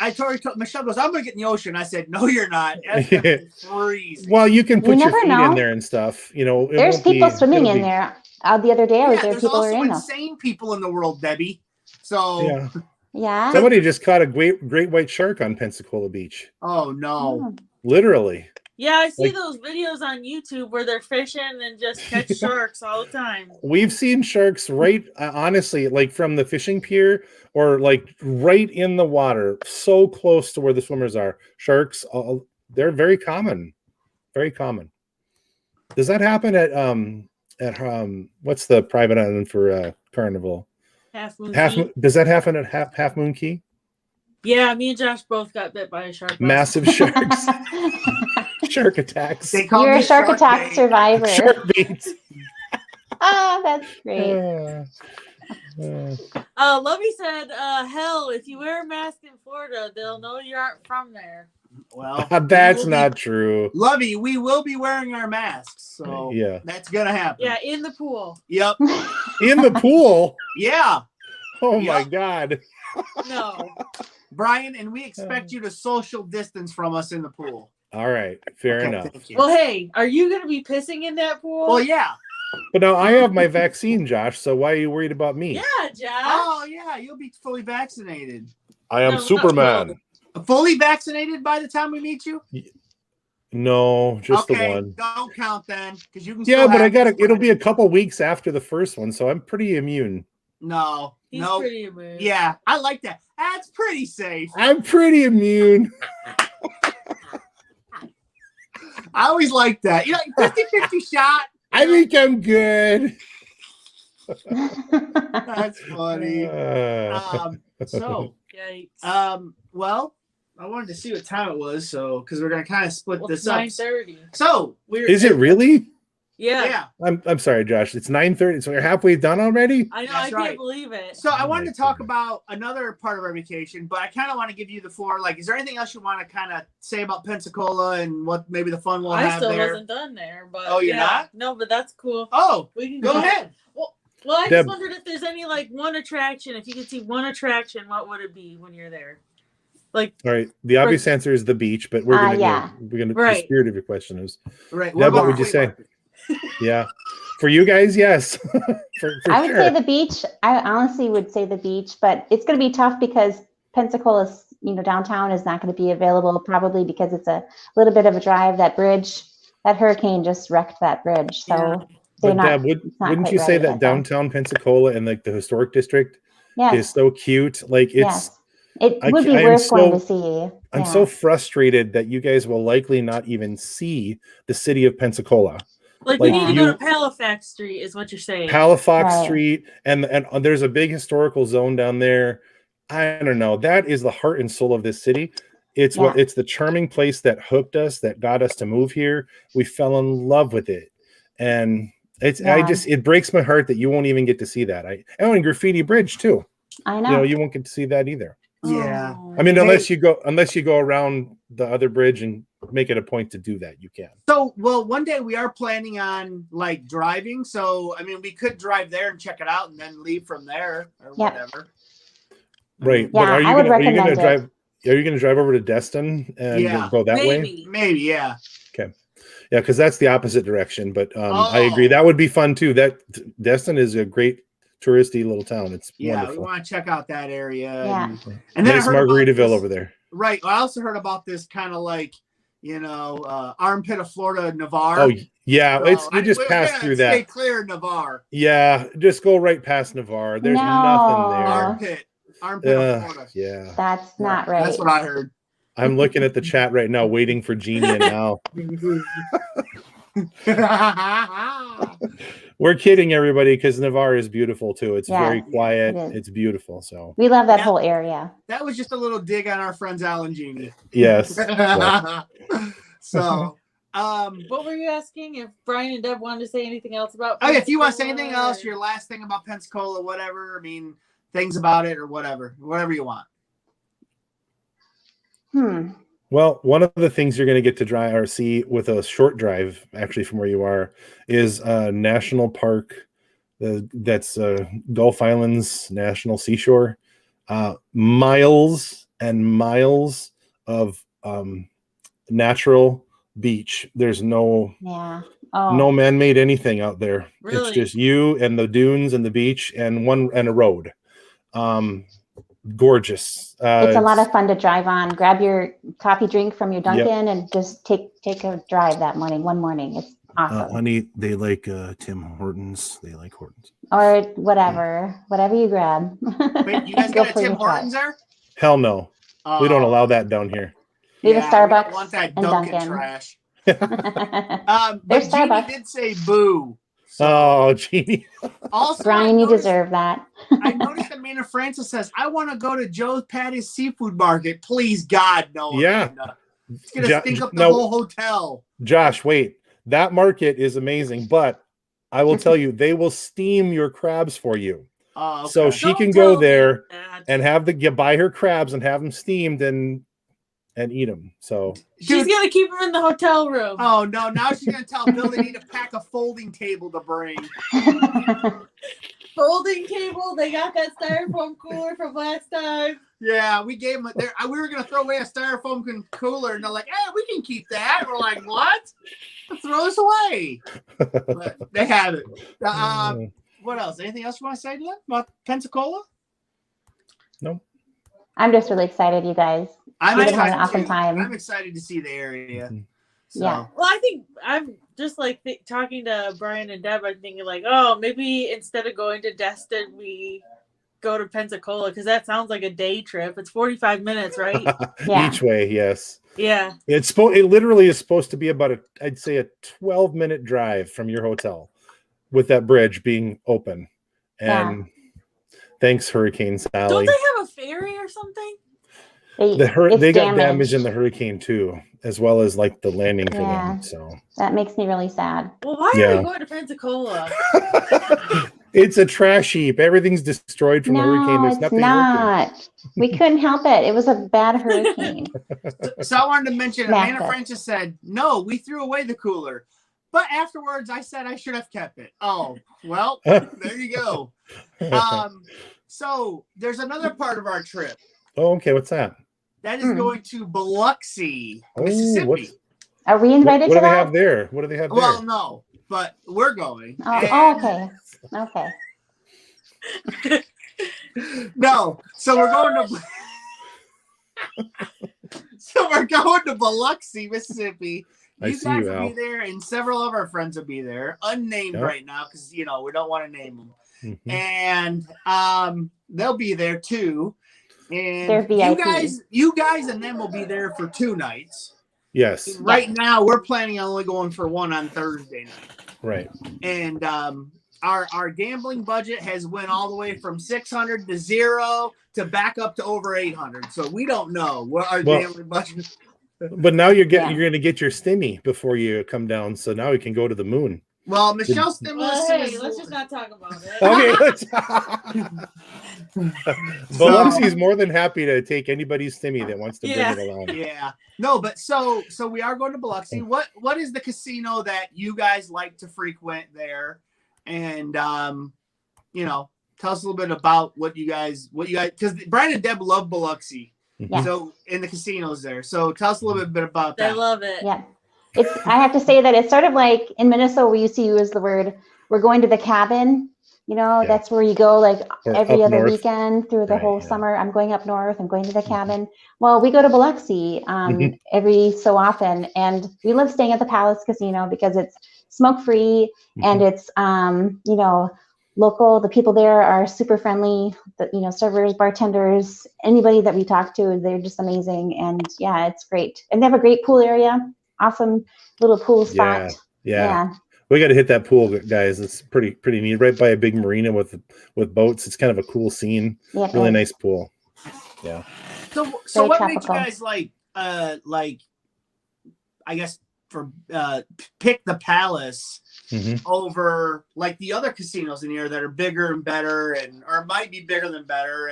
I told Michelle goes, I'm gonna get in the ocean. I said, no, you're not. It's gonna be freezing. Well, you can put your never feet know. in there and stuff. You know, it There's won't be- people swimming it'll in be- there. The other day I was Yeah, there. there's People were also in them. insane people in the world, Debbie. So Yeah. Yeah. Somebody just caught a great white shark on Pensacola Beach. oh no. Oh. Literally. Yeah, I see Like- those videos on YouTube where they're fishing and just catch sharks all the time. We've seen sharks right, honestly, like from the fishing pier or like right in the water, so close to where the swimmers are. Sharks, they're very common. Very common. Does that happen at what's the private island for Carnival? Half Moon. Does that happen at Half Moon Key? Yeah, me and Josh both got bit by a shark. last Massive sharks, shark attacks, They call You're me a shark attack bait. survivor. shark beats. Ah, that's great. Lovey said, hell, if you wear a mask in Florida, they'll know you aren't from there. Well, That's we will not be, true. Lovey, we will be wearing our masks. So Yeah. that's gonna happen. Yeah, in the pool. Yep. In the pool. Yeah. Oh my Yep. God. No. Brian, and we expect you to social distance from us in the pool. All right. Fair Okay, enough. thank you. Well, hey, are you going to be pissing in that pool? Well, yeah. But now I have my vaccine, Josh. So why are you worried about me? Yeah, Josh. Oh, yeah. You'll be fully vaccinated. I am No, Superman. Fully vaccinated by the time we meet you? No, just okay, the one. don't count then, because you can. Yeah, still but I have got it. it'll be a couple weeks after the first one, so I'm pretty immune. No, He's no. pretty immune. Yeah, I like that. That's pretty safe. I'm pretty immune. I always like that. You know, 50-50 shot. I think I'm good. That's funny. So, Yikes. well, I wanted to see what time it was, so because we're gonna kind of split Well, this it's up. 9:30. So we're Is it really? Yeah. Yeah. I'm sorry, Josh. It's 9:30, so we're halfway done already. I know. That's I right. can't believe it. So I Oh wanted my to talk goodness. about another part of our vacation, but I kind of want to give you the floor. Like, is there anything else you want to kind of say about Pensacola and what maybe the fun we'll I have still there? wasn't done there, but Oh, you're yeah. not? No, but that's cool. Oh, We can go ahead. Well, Well, I Deb. just wondered if there's any like one attraction. If you could see one attraction, what would it be when you're there? Like, All right. The obvious answer is the beach, but we're gonna yeah. the Right. spirit of your question is Right. Deb, what about would you flea say? market? Yeah. For you guys, yes. for I would sure. say the beach. I honestly would say the beach, but it's going to be tough because Pensacola's, downtown is not going to be available probably because it's a little bit of a drive. That bridge, that hurricane just wrecked that bridge. So they're But not. Deb, it's not wouldn't quite you say ready that yet, though. downtown Pensacola and like the historic district is Yes. so cute? Like it's Yes. It would be I am worth going so- to see. I'm Yeah. so frustrated that you guys will likely not even see the city of Pensacola. Like we Like need to go you- to Halifax Street, is what you're saying. Halifax Right. Street, and there's a big historical zone down there. I don't know. That is the heart and soul of this city. It's Yeah. it's the charming place that hooked us, that got us to move here. We fell in love with it, and it breaks my heart that you won't even get to see that. And Graffiti Bridge too. I know. You won't get to see that either. Yeah. Oh. I mean, unless you go around the other bridge and make it a point to do that, you can. So, one day we are planning on like driving. So, I mean, we could drive there and check it out and then leave from there or whatever. Right. Yeah, But I would recommend it. drive? Are you going to drive over to Destin and go that way? Maybe, yeah. Okay. Yeah, because that's the opposite direction. But I Oh. agree. That would be fun too. That Destin is a great touristy little town. It's Yeah, wonderful. we want to check out that area. Yeah. And then I Nice heard about Margaritaville this- over there. Right. I also heard about this kind of like, armpit of Florida, Navarre. Oh yeah, So, you just we're pass gonna through Stay that. clear, Navarre. Yeah, just go right past Navarre. There's nothing there. Armpit of Florida. Yeah, That's not right. That's what I heard. I'm looking at the chat right now, waiting for Jeannie and Al. We're kidding everybody because Navarre is beautiful too. It's very quiet. it is. It's beautiful. So We love that Yeah. whole area. That was just a little dig on our friends Al and Jeannie. yes. So, What were you asking? If Brian and Deb wanted to say anything else about? if you want to say Pensacola anything else, or- your last thing about Pensacola, whatever. I mean, things about it or whatever you want. Well, one of the things you're going to get to drive or see with a short drive, actually, from where you are, is a national park. That's Gulf Islands National Seashore. Miles and miles of natural beach. There's no man-made anything out there. Really? It's just you and the dunes and the beach and a road. Gorgeous. It's a lot of fun to drive on. Grab your coffee drink from your Dunkin' and just take a drive one morning. It's awesome. Honey, they like Tim Hortons. They like Hortons. Or whatever you grab. Wait, you guys Go got a for Tim your try. Hortons there? Hell no. We don't allow that down here. We have a we don't Starbucks want that and Dunkin' Dunkin'. trash. There's But Jeannie Starbucks. did say boo. So Oh, Jeannie. also, Brian, I you noticed- deserve that. I noticed that Amanda Francis says, I want to go to Joe's Patty's Seafood Market. Please, God, no. Yeah. Amanda. It's going to stink up the no. whole hotel. Josh, wait. That market is amazing, but I will tell you, they will steam your crabs for you. Oh, okay. So she Don't can tell go me there that. and buy her crabs and have them steamed and eat them. So She's gonna keep him in the hotel room. Oh, no. Now she's going to tell Bill they need to pack a folding table to bring. Folding table. They got that styrofoam cooler from last time. Yeah, we gave them we were going to throw away a styrofoam cooler, and they're like, hey, we can keep that. We're like, what? Throw this away. But they have it. What else? Anything else you want to say to them about Pensacola? no. I'm just really excited, you guys. I'm We're gonna have excited an awesome too. time. I'm excited to see the area. So, Yeah. Well, I think I'm just like talking to Brian and Deb. I'm thinking like, oh, maybe instead of going to Destin, we go to Pensacola because that sounds like a day trip. It's 45 minutes, right? Yeah. Each way, yes. Yeah. It literally is supposed to be about I'd say a 12-minute drive from your hotel with that bridge being open. And thanks, Hurricane Sally. Don't they have a ferry or something? It's They got damaged. damaged in the hurricane too, as well as like the landing for Yeah. them. So That makes me really sad. Well, why Yeah. are we going to Pensacola? it's a trash heap. Everything's destroyed from the hurricane. There's it's nothing working. not. We couldn't help it. It was a bad hurricane. So I wanted to mention Amanda Massive. Francis said, no, we threw away the cooler. But afterwards, I said I should have kept it. Oh, well, there you go. So there's another part of our trip. Oh, okay. What's that? That is going to Biloxi, Oh, Mississippi. Are we invited what to do they that? have there? What do they have there? Well, no, but we're going. Oh, okay. No, so we're going to Biloxi, Mississippi. You guys will be there, and several of our friends will be there, unnamed right now because we don't want to name them. Mm-hmm. And they'll be there too. And you guys, and them will be there for 2 nights. Yes. And right now, we're planning on only going for one on Thursday night. Right. And our gambling budget has went all the way from 600 to 0 to back up to over 800. So we don't know what our gambling budget. But now you're going to get your stimmy before you come down. So now we can go to the moon. Well, Michelle's stimulus. Hey, let's just not talk about it. Okay. Biloxi's more than happy to take anybody's stimmy that wants to bring it along. Yeah. No, but so we are going to Biloxi. What is the casino that you guys like to frequent there? And tell us a little bit about what you guys because Brian and Deb love Biloxi. Yeah. So in the casinos there. So tell us a little bit about that. I love it. Yeah. I have to say that it's sort of like in Minnesota, we used to use the word, we're going to the cabin. That's where you go like every other weekend through the whole summer. I'm going up north. I'm going to the cabin. Well, we go to Biloxi every so often. And we love staying at the Palace Casino because it's smoke-free and it's, local. The people there are super friendly. Servers, bartenders, anybody that we talk to, they're just amazing. And yeah, it's great. And they have a great pool area. Awesome little pool spot. Yeah. We got to hit that pool, guys. It's pretty neat. Right by a big marina with boats. It's kind of a cool scene. Yeah, really nice pool. Yeah. So what made you guys like I guess for pick the Palace over like the other casinos in here that are bigger and better or might be bigger than better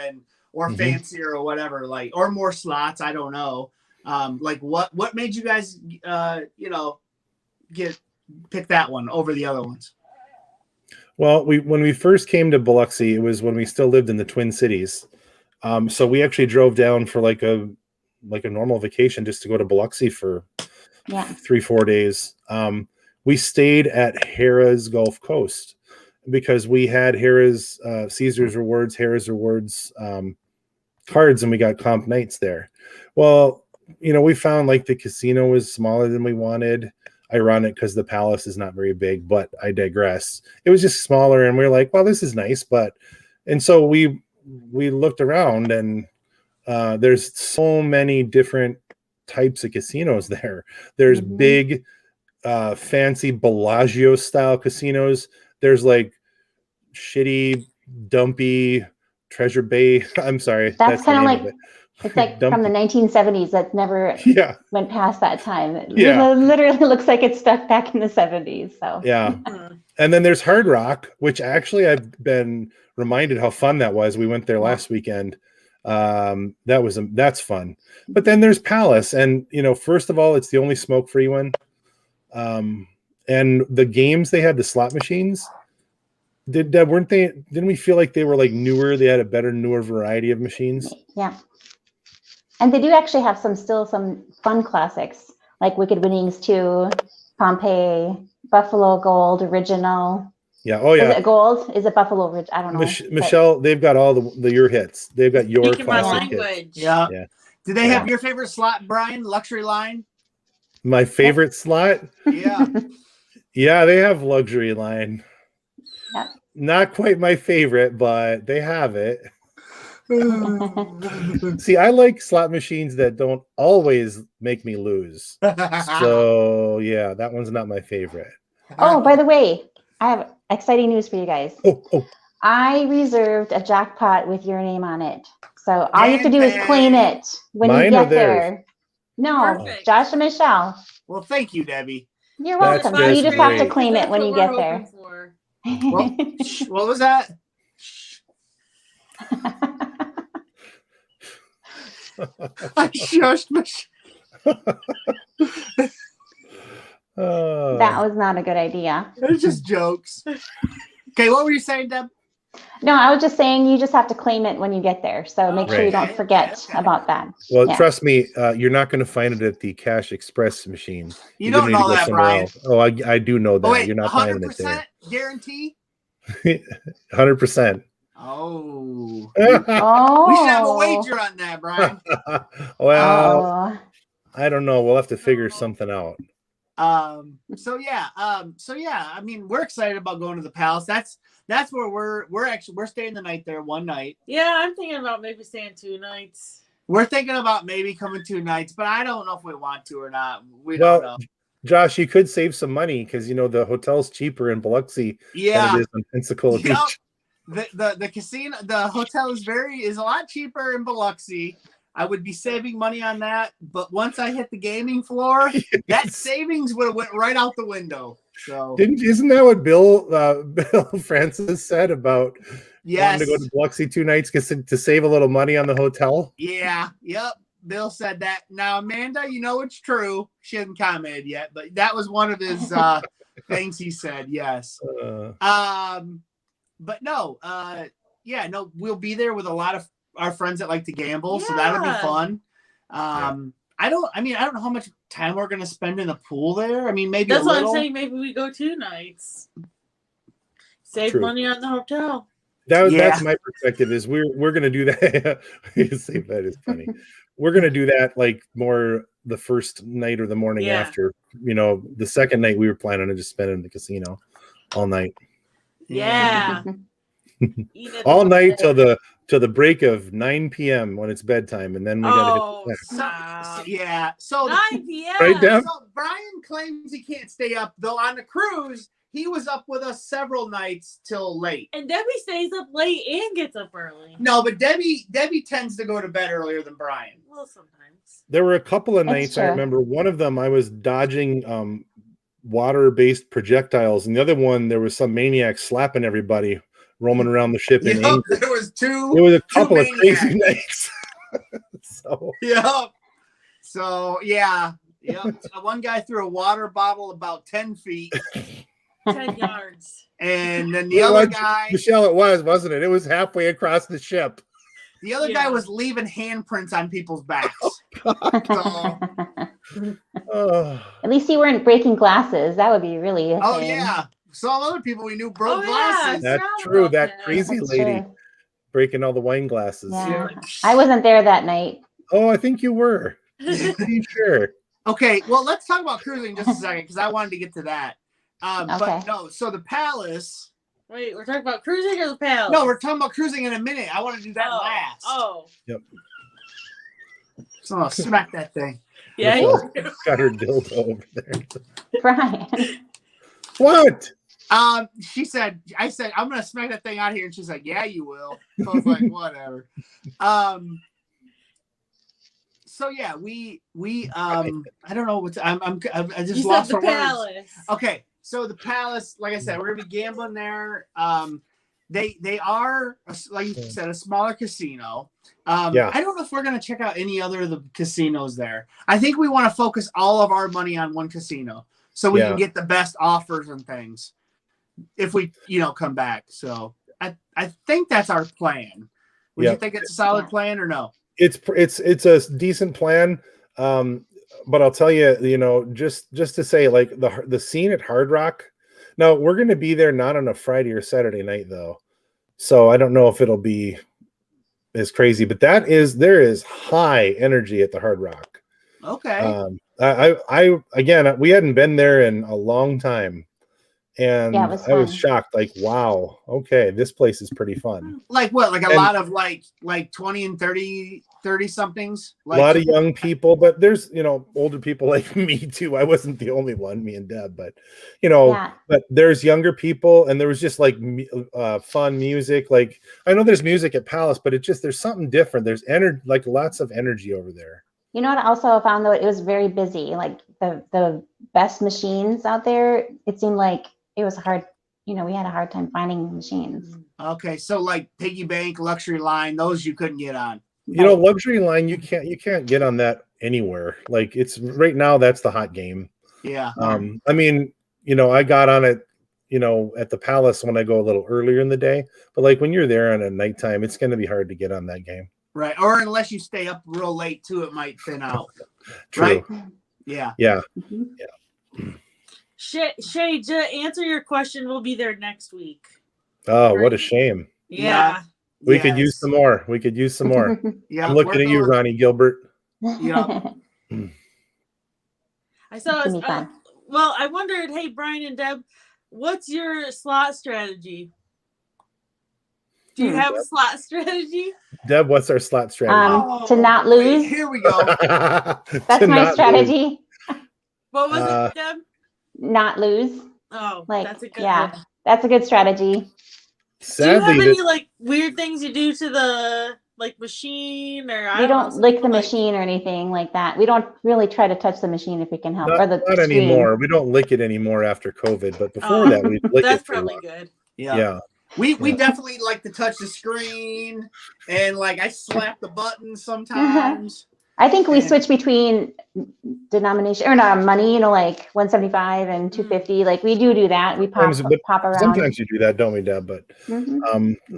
or fancier or whatever, or more slots? I don't know. What made you guys pick that one over the other ones? Well, when we first came to Biloxi, it was when we still lived in the Twin Cities. So we actually drove down for like a normal vacation just to go to Biloxi for 3-4 days. We stayed at Harrah's Gulf Coast because we had Harrah's Caesar's Rewards, Harrah's Rewards cards, and we got comp nights there. Well, we found like the casino was smaller than we wanted. Ironic because the Palace is not very big, but I digress. It was just smaller, and we were like, well, this is nice. And so we looked around, and there's so many different types of casinos there. There's big, fancy Bellagio style casinos. There's like shitty, dumpy Treasure Bay. I'm sorry. That's kind of like it's like from the 1970s that never went past that time. It literally looks like it's stuck back in the 70s. So yeah. And then there's Hard Rock, which actually I've been reminded how fun that was. We went there last weekend. That's fun. But then there's Palace, and first of all, it's the only smoke-free one. And the games they had, the slot machines, didn't we feel like they were like newer? They had a newer variety of machines. Yeah. And they do actually have some fun classics like Wicked Winnings 2, Pompeii, Buffalo Gold Original. Yeah. Oh yeah. Is it Gold? Is it Buffalo Ridge? I don't know. Michelle, they've got all your hits. They've got your classic hits. Yeah. Do they have your favorite slot, Brian? Luxury line? My favorite slot? Yeah. Yeah, they have luxury line. Yep. Not quite my favorite, but they have it. See, I like slot machines that don't always make me lose. So yeah, that one's not my favorite. Oh, by the way, I have exciting news for you guys. Oh. I reserved a jackpot with your name on it. So all you have to do is claim it when you get there. No, perfect. Josh and Michelle. Well, thank you, Debbie. You're welcome. You just have to claim it when you get there. Well, what was that? I shushed Michelle. That was not a good idea. It's just jokes. Okay, what were you saying, Deb? No, I was just saying you just have to claim it when you get there. So make sure you don't forget about that. Well, trust me, you're not going to find it at the Cash Express machine. You don't know that, Brian. Else. Oh, I do know that. Oh, wait, you're not finding it there. 100% guarantee? 100%. Oh. Oh. We should have a wager on that, Brian. Well, I don't know. We'll have to figure something out. So yeah, I mean, we're excited about going to the Palace. That's where we're staying the night there, one night. Yeah, I'm thinking about maybe staying 2 nights. We're thinking about maybe coming 2 nights, but I don't know if we want to or not. We don't know. Josh, you could save some money because the hotel's cheaper in Biloxi than it is in Pensacola Beach. The casino, the hotel is a lot cheaper in Biloxi. I would be saving money on that, but once I hit the gaming floor, that savings would have went right out the window. So isn't that what Bill Francis said about wanting to go to Biloxi 2 nights to save a little money on the hotel? Yeah, yep. Bill said that. Now, Amanda, it's true. She hasn't commented yet, but that was one of his things he said. Yes. But no, we'll be there with a lot of our friends that like to gamble, so that'll be fun. I don't know how much time we're gonna spend in the pool there. I mean, maybe that's what I'm saying. Maybe we go 2 nights, save money on the hotel. That's my perspective. Is we're gonna do that. Save that is funny. We're gonna do that like more the first night or the morning after. The second night we were planning to just spend in the casino all night. Yeah. All night till the break of 9 p.m. when it's bedtime, and then we gotta hit the next. So 9 p.m. Right down. So Brian claims he can't stay up, though on the cruise he was up with us several nights till late. And Debbie stays up late and gets up early. No, but Debbie tends to go to bed earlier than Brian. Well, sometimes. There were a couple of nights I remember. One of them I was dodging water-based projectiles, and the other one there was some maniac slapping everybody roaming around the ship in anger. There was a couple of crazy nights. So one guy threw a water bottle about 10 feet. 10 yards. And then the other guy, Michelle, wasn't it? It was halfway across the ship. The other guy was leaving handprints on people's backs. At least you weren't breaking glasses. That would be really Some other people we knew broke glasses. That's true. That crazy lady breaking all the wine glasses. Yeah. I wasn't there that night. Oh, I think you were. Pretty sure. Okay, well, let's talk about cruising just a second because I wanted to get to that. But no, so the Palace. Wait, we're talking about cruising or the Palace? No, we're talking about cruising in a minute. I want to do that last. Oh. Yep. So I'll smack that thing. Yeah. Got her dildo over there. Brian. What? I said, I'm going to smack that thing out here. And she's like, yeah, you will. So I was like, whatever. So yeah, we I don't know what I just lost for words. Okay. So the Palace, like I said, we're gonna be gambling there. They are, like you said, a smaller casino. I don't know if we're gonna check out any other of the casinos there. I think we want to focus all of our money on one casino so we can get the best offers and things if we come back. So I think that's our plan. Would you think it's a solid plan or no? It's a decent plan. But I'll tell you, just to say, like the scene at Hard Rock. Now we're going to be there not on a Friday or Saturday night though, so I don't know if it'll be as crazy. But there is high energy at the Hard Rock. Okay. Again, we hadn't been there in a long time, and I was shocked. Like, wow, okay, this place is pretty fun. Like what? Like a lot of like 20 and 30 somethings. Like, a lot of young people, but there's older people like me too. I wasn't the only one, me and Deb, but but there's younger people, and there was just like fun music. Like I know there's music at Palace, but there's something different. There's like lots of energy over there. You know what I also found though? It was very busy. Like the best machines out there, it seemed like it was hard. We had a hard time finding machines. Okay, so like Piggy Bank, Luxury Line, those you couldn't get on. Luxury Line, you can't get on that anywhere. Like it's right now, that's the hot game. Yeah. I mean, I got on it, at the Palace when I go a little earlier in the day, but like when you're there on a nighttime, it's going to be hard to get on that game. Right. Or unless you stay up real late too, it might thin out. True. Right? Yeah. Yeah. Mhm. Yeah. Shay, to answer your question, we'll be there next week. Oh, what a shame. Yeah. We could use some more. Yeah. I'm looking at you, Ronnie Gilbert. Yeah. I saw. It's gonna be fun. Well, I wondered, hey, Brian and Deb, what's your slot strategy? Do you have a slot strategy? Deb, what's our slot strategy? To not lose. Here we go. That's my strategy. What was it, Deb? Not lose. Oh, Like, that's a good yeah, one. that's a good strategy. Sadly, do you have any like weird things you do to the machine, or We don't lick the machine or anything like that. We don't really try to touch the machine if we can help. Or the not screen. anymore. We don't lick it anymore after COVID, but before that, we lick it. That's probably good. Yeah. We definitely like to touch the screen, and like I slap the button sometimes. I think we switch between denomination or not money, like 175 and 250. Like we do that. We pop around. Sometimes you do that, don't we, Deb? But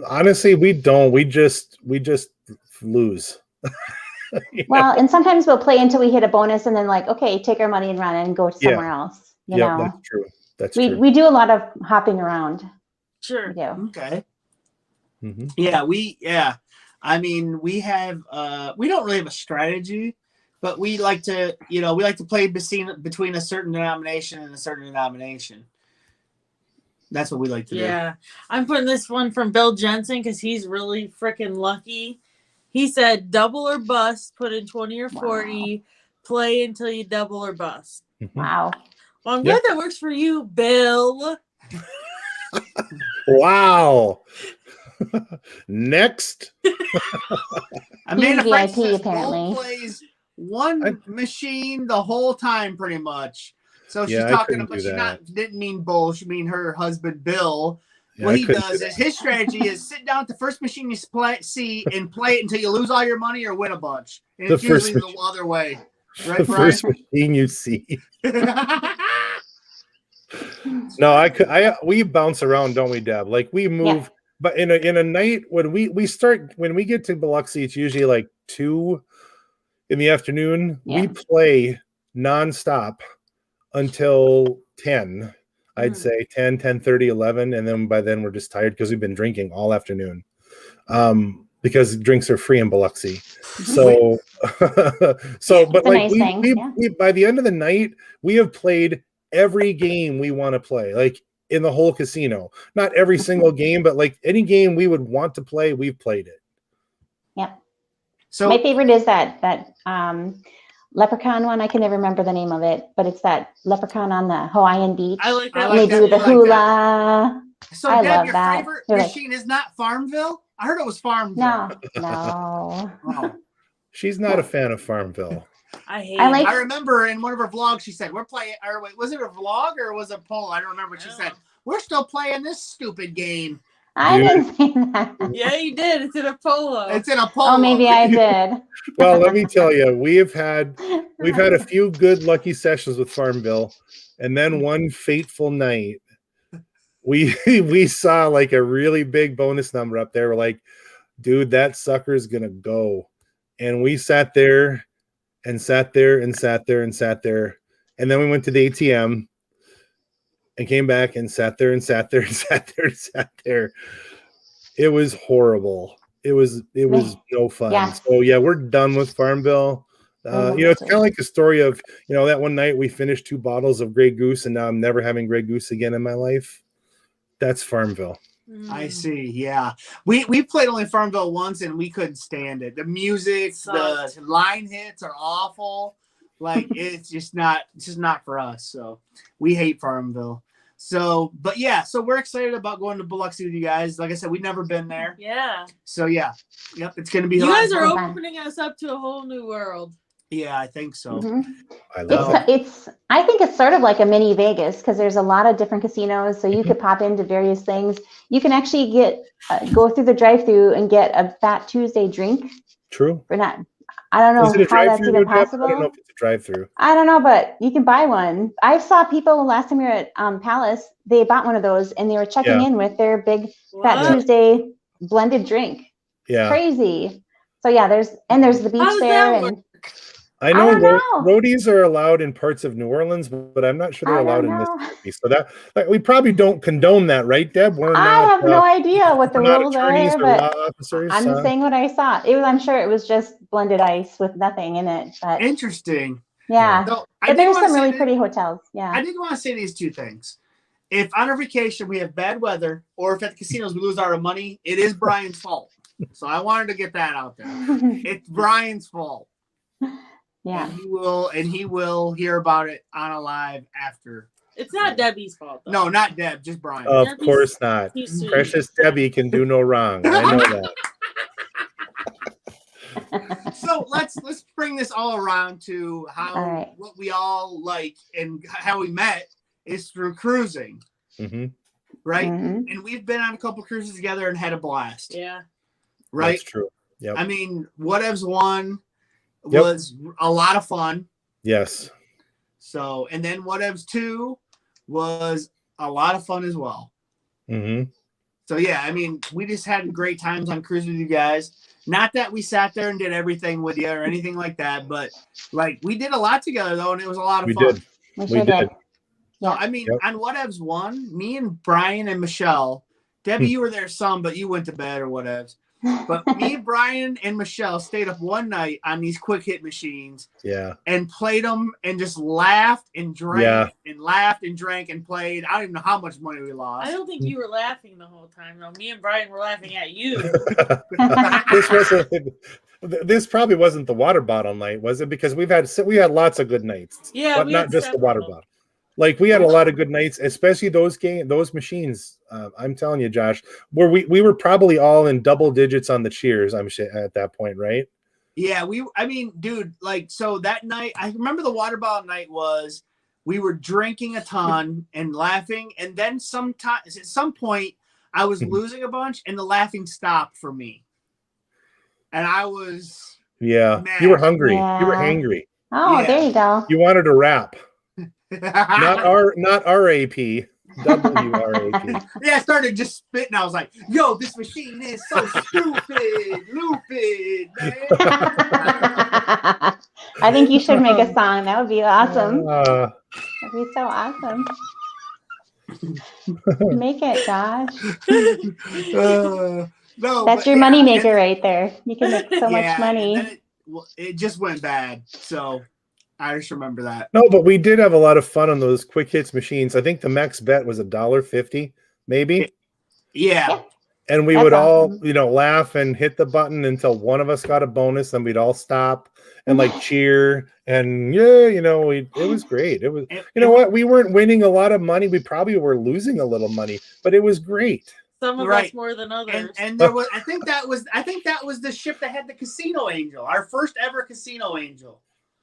honestly, we don't. We just lose. Well, and sometimes we'll play until we hit a bonus, and then like, okay, take our money and run and go somewhere else. You know, that's true. That's true. We do a lot of hopping around. Sure. We do. Okay. Mm-hmm. Yeah. I mean, we have we don't really have a strategy, but we like to, play between a certain denomination and a certain denomination. That's what we like to do. Yeah. I'm putting this one from Bill Jensen because he's really freaking lucky. He said double or bust, put in 20 or 40, play until you double or bust. Wow. Well, I'm glad that works for you, Bill. Wow. Next. Amanda VIP says apparently plays one machine the whole time, pretty much. So she's talking about. Didn't mean Bull. She mean her husband Bill. Yeah, what he does is his strategy is sit down at the first machine you see and play it until you lose all your money or win a bunch. And it's usually the other way. Right, the Brian? first machine you see. No, we bounce around, don't we, Deb? Like we move, but in a night when we get to Biloxi, it's usually like 2 in the afternoon. Yeah. We play nonstop until 10. I'd say 10, 10:30, 11, and then by then we're just tired because we've been drinking all afternoon. Because drinks are free in Biloxi. So but like we by the end of the night, we have played every game we want to play, like in the whole casino. Not every single game, but like any game we would want to play, we've played it. Yeah. So my favorite is that leprechaun one. I can never remember the name of it, but it's that leprechaun on the Hawaiian beach. I like that. And they do the hula. So I love that. Favorite machine is not Farmville? I heard it was Farmville. No. Oh. She's not a fan of Farmville. I remember in one of her vlogs she said, "We're playing." Or wait, was it a vlog or was it a poll? I don't remember what she said. We're still playing this stupid game. I didn't say that. Yeah, you did. It's in a polo. It's in a polo. Oh, maybe I did. Well, let me tell you, we've had a few good lucky sessions with Farmville, and then one fateful night, we saw like a really big bonus number up there. We're like, dude, that sucker's gonna go, and we sat there and sat there and sat there and sat there, and then we went to the ATM. And came back and sat there and sat there and sat there and sat there. It was horrible. It was no fun. Yeah. So yeah, we're done with Farmville. It's kind of like the story of that one night we finished 2 bottles of Grey Goose, and now I'm never having Grey Goose again in my life. That's Farmville. I see. Yeah, we played only Farmville once, and we couldn't stand it. The music, the line hits are awful. Like it's just not for us. So we hate Farmville. So we're excited about going to Biloxi with you guys. Like I said, we've never been there. Yeah. So it's gonna be. You guys are opening us up to a whole new world. Yeah, I think so. Mm-hmm. I love it. I think it's sort of like a mini Vegas because there's a lot of different casinos, so you could pop into various things. You can actually go through the drive-through and get a Fat Tuesday drink. True. For not. I don't Is it know a how that's drive-through? even Deb? I don't know possible. if it's a drive-through. I don't know, but you can buy one. I saw people last time we were at Palace, they bought one of those and they were checking in with their big Fat What? Tuesday blended drink. Yeah. Crazy. So yeah, there's the beach How does there that and I know, don't know. roadies are allowed in parts of New Orleans, but I'm not sure they're I allowed don't in know. Mississippi. So that we probably don't condone that, right, Deb? We're I not. have no idea what the We're not rules are attorneys there, or law but officers. I'm just saying what I saw. I'm sure it was just blended ice with nothing in it. But Interesting. yeah. So But there's some really pretty hotels. Yeah. I did want to say these two things. If on our vacation we have bad weather, or if at the casinos we lose our money, it is Brian's fault. So I wanted to get that out there. It's Brian's fault. Yeah. And he will hear about it on a live after. It's not Debbie's fault, though. No, not Deb, just Brian. Of Debbie's course not. too sweet. Precious Debbie can do no wrong. I know that. So let's bring this all around to how what we all like and how we met is through cruising, right? Mm-hmm. And we've been on a couple cruises together and had a blast. Yeah. Right. That's true. Yep. I mean, Whatevs 1 was a lot of fun. Yes. So, and then Whatevs 2 was a lot of fun as well. So yeah, I mean, we just had great times on cruise with you guys. Not that we sat there and did everything with you or anything like that, but like we did a lot together though, and it was a lot of fun. We did. So I mean, on Whatevs 1, me and Brian and Michelle, Debbie, you were there some, but you went to bed or whatevs. But me, Brian, and Michelle stayed up one night on these quick hit machines. Yeah. And played them and just laughed and drank and laughed and drank and played. I don't even know how much money we lost. I don't think you were laughing the whole time, though. Me and Brian were laughing at you. This probably wasn't the water bottle night, was it? Because we had lots of good nights. Yeah, but not just the water bottle. Like we had a lot of good nights, especially those machines. I'm telling you, Josh, where we were probably all in double digits on the cheers. I'm at that point, right? Yeah, I mean, dude, like, so that night, I remember the water bottle night was we were drinking a ton and laughing, and then sometimes at some point I was losing a bunch, and the laughing stopped for me, and I was mad. You were hungry. Yeah. You were angry. Oh, there you go. You wanted to rap. not RAP, WRAP. Yeah, I started just spitting. I was like, "Yo, this machine is so stupid, man." I think you should make a song. That would be awesome. That'd be so awesome. Make it, Josh. No, that's your money maker right there. You can make so much money. And then it just went bad. So I just remember that. No, but we did have a lot of fun on those quick hits machines. I think the max bet was $1.50, maybe. Yeah. And we would all, laugh and hit the button until one of us got a bonus, and we'd all stop and like cheer. And it was great. It was, what? We weren't winning a lot of money. We probably were losing a little money, but it was great. Some of us more than others. And there was, I think that was the ship that had the casino angel, our first ever casino angel.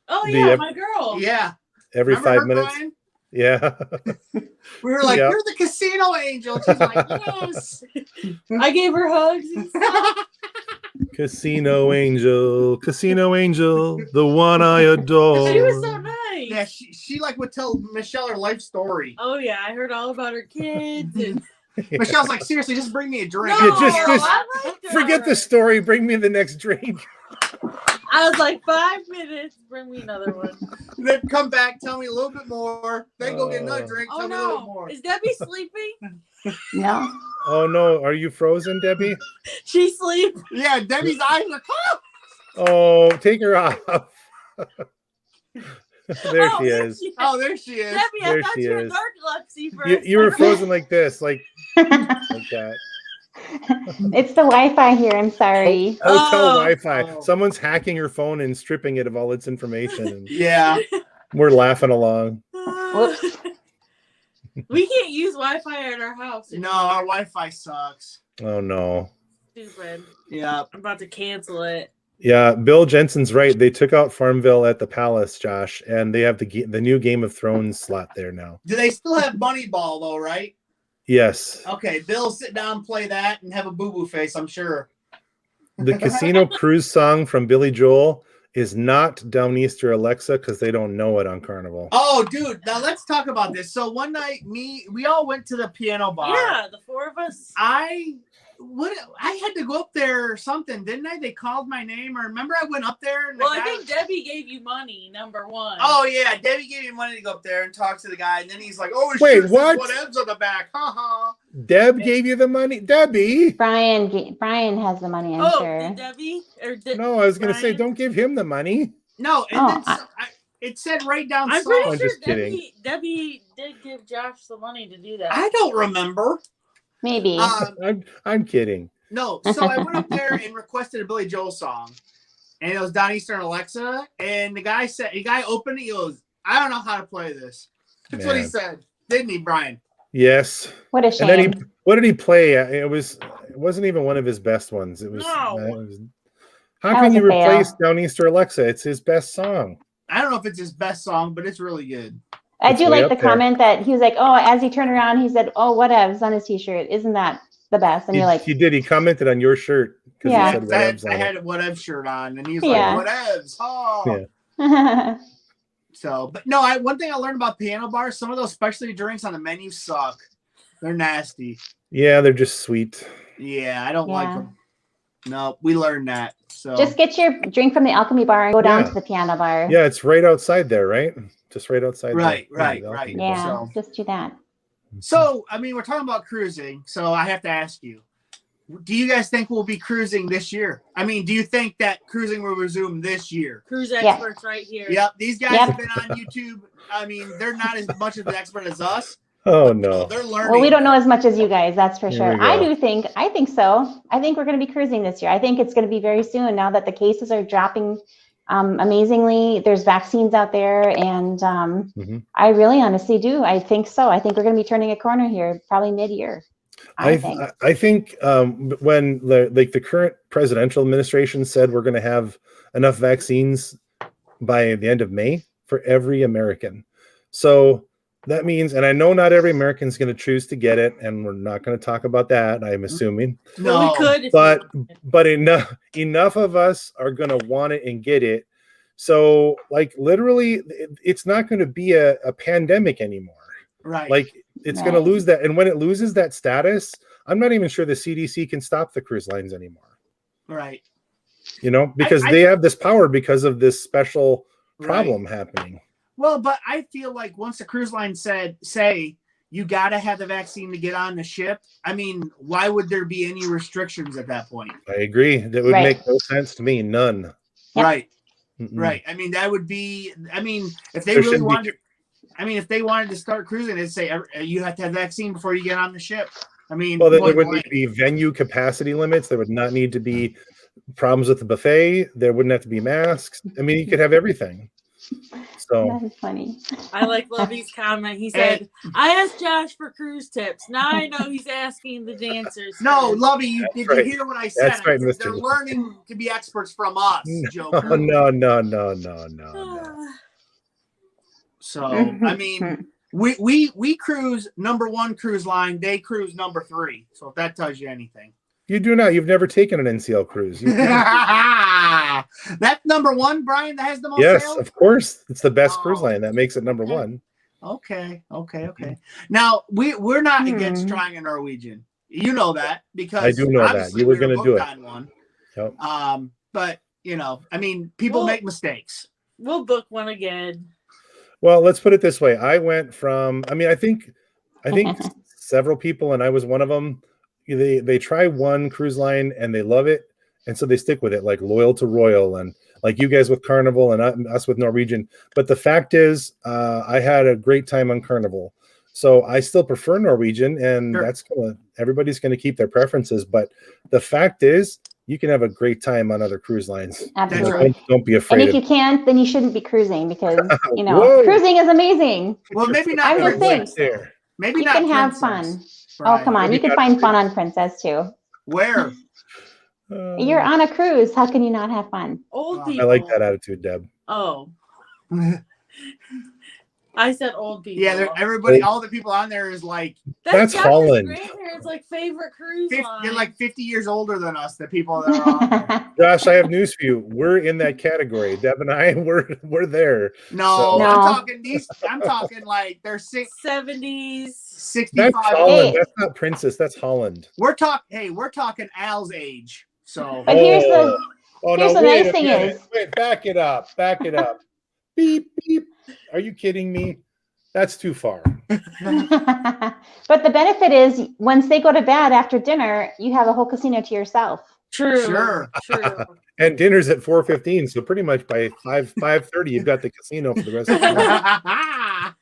Oh yeah, my girl. Yeah. Every 5 minutes. Brian? Yeah. We were like, "You're the casino angel." She's like, "Yes." I gave her hugs. Casino angel, the one I adore. She was so nice. Yeah, she like would tell Michelle her life story. Oh yeah, I heard all about her kids and. Michelle's like, "Seriously, just bring me a drink." No, just forget the story. Bring me the next drink. I was like, 5 minutes. Bring me another one. Then come back, tell me a little bit more. Then go get another drink. Tell me a little bit more. Is Debbie sleeping? No. Oh no, are you frozen, Debbie? She's sleeping. Yeah, Debbie's eyes are closed. Oh, take her off. There she is. Oh, there she is. Debbie, there I thought she you were is. narcolepsy first. You were frozen like this, like that. It's the Wi-Fi here. I'm sorry. Hotel Wi-Fi. Someone's hacking your phone and stripping it of all its information. And yeah. We're laughing along. Whoops. We can't use Wi-Fi at our house. No, our Wi-Fi sucks. Oh no. Stupid. Yeah. I'm about to cancel it. Yeah, Bill Jensen's right. They took out Farmville at the Palace, Josh, and they have the new Game of Thrones slot there now. Do they still have Moneyball though, right? Yes. Okay, Bill, sit down, play that, and have a boo-boo face, I'm sure. The Casino Cruise song from Billy Joel is not Downeaster Alexa because they don't know it on Carnival. Oh, dude, now let's talk about this. So one night, we all went to the piano bar. Yeah, the four of us. I had to go up there or something, didn't I? They called my name. Or remember I went up there? And I think Debbie gave you money, number one. Oh, yeah. Debbie gave me money to go up there and talk to the guy. And then he's like, oh, wait, what? Whatevs on the back. Ha Deb gave you the money? Debbie? Brian has the money, I'm sure. Did Debbie? No, I was going to say, don't give him the money. No, and then it said right down. I'm pretty sure just kidding. Debbie did give Josh the money to do that. I don't remember. Maybe. I'm kidding. No, so I went up there and requested a Billy Joel song, and it was Downeaster and Alexa. And the guy opened it. He goes, "I don't know how to play this." That's what he said, didn't he, Brian? Yes. What a shame. And then what did he play? It wasn't even one of his best ones. It was. No. How can you replace Downeaster Alexa? It's his best song. I don't know if it's his best song, but it's really good. I do like the comment that he was like, oh, as he turned around, he said, oh, whatevs on his t-shirt. Isn't that the best? And you're like, he did. He commented on your shirt. Yeah. He said I had a whatevs shirt on, and he's Yeah. like, whatevs. Oh. Yeah. So, but no, one thing I learned about piano bars, some of those specialty drinks on the menu suck. They're nasty. Yeah, they're just sweet. Yeah, I don't like them. No, we learned that. So just get your drink from the Alchemy bar and go down to the piano bar. Yeah, it's right outside there, right? Just right outside. Right. Yeah, So, just do that. So, I mean, we're talking about cruising, so I have to ask you, do you guys think we'll be cruising this year? I mean, do you think that cruising will resume this year? Cruise experts right here. Yep, these guys have been on YouTube. I mean, they're not as much of an expert as us. Oh, no. They're learning. Well, we don't know as much as you guys, that's for sure. I think so. I think we're going to be cruising this year. I think it's going to be very soon now that the cases are dropping amazingly. There's vaccines out there, and I really honestly do. I think so. I think we're going to be turning a corner here, probably mid-year. I think when the current presidential administration said we're going to have enough vaccines by the end of May for every American. So that means, and I know not every American is going to choose to get it, and we're not going to talk about that, I'm assuming. No, we could. But enough of us are going to want it and get it. So, like, literally, it's not going to be a pandemic anymore. Right. Like, it's going to lose that. And when it loses that status, I'm not even sure the CDC can stop the cruise lines anymore. Right. You know, because they have this power because of this special problem happening. Well, but I feel like once the cruise line say you got to have the vaccine to get on the ship, I mean, why would there be any restrictions at that point? I agree. That would make no sense to me. None. Yep. Right. Right. I mean, that would be, if they really wanted, if they wanted to start cruising, they'd say you have to have vaccine before you get on the ship. I mean, well, there would need to be venue capacity limits. There would not need to be problems with the buffet. There wouldn't have to be masks. I mean, you could have everything. So that's funny. I like Lovey's comment. He said, I asked Josh for cruise tips. Now I know he's asking the dancers. No, Lovey, did you hear what I said? That's right, Mr. They're learning to be experts from us, Joker. No. So, I mean, we cruise number 1 cruise line. They cruise number 3. So if that tells you anything. You do not. You've never taken an NCL cruise. That's number 1, Brian, that has the most Yes, sales? of course. It's the best cruise line. That makes it number 1. Okay. Now, we're not against trying a Norwegian. You know that, because I do know that. You were going to do it. On one. Yep. But, people make mistakes. We'll book one again. Well, let's put it this way. I went from, I think several people, and I was one of them, they try one cruise line and they love it, and so they stick with it, like Loyal to Royal, and like you guys with Carnival and us with Norwegian. But the fact is, I had a great time on Carnival, so I still prefer Norwegian, and everybody's gonna keep their preferences. But the fact is, you can have a great time on other cruise lines. Absolutely. Don't be afraid. And if you can't, then you shouldn't be cruising, because cruising is amazing. Well, maybe not. I'm just saying. Maybe you not. can have fun. Oh, come on. You can find fun on Princess too. Where? You're on a cruise. How can you not have fun? Old people. I like that attitude, Deb. Oh. I said old people. Yeah, everybody, all the people on there is like That's Josh's Holland. grandparents' like favorite cruise line. they're like 50 years older than us. The people that are on there. Josh, I have news for you. We're in that category. Deb and I, we're there. No, So- I'm talking like they're 70s. 65. That's Holland. Hey. That's not Princess. That's Holland. We're talking Al's age. So But here's the no, the wait nice a thing minute. is- Wait, back it up. Beep beep. Are you kidding me? That's too far. but the benefit is once they go to bed after dinner, you have a whole casino to yourself. True. Sure. True. And dinner's at 4:15, so pretty much by 5:30, you've got the casino for the rest of the night.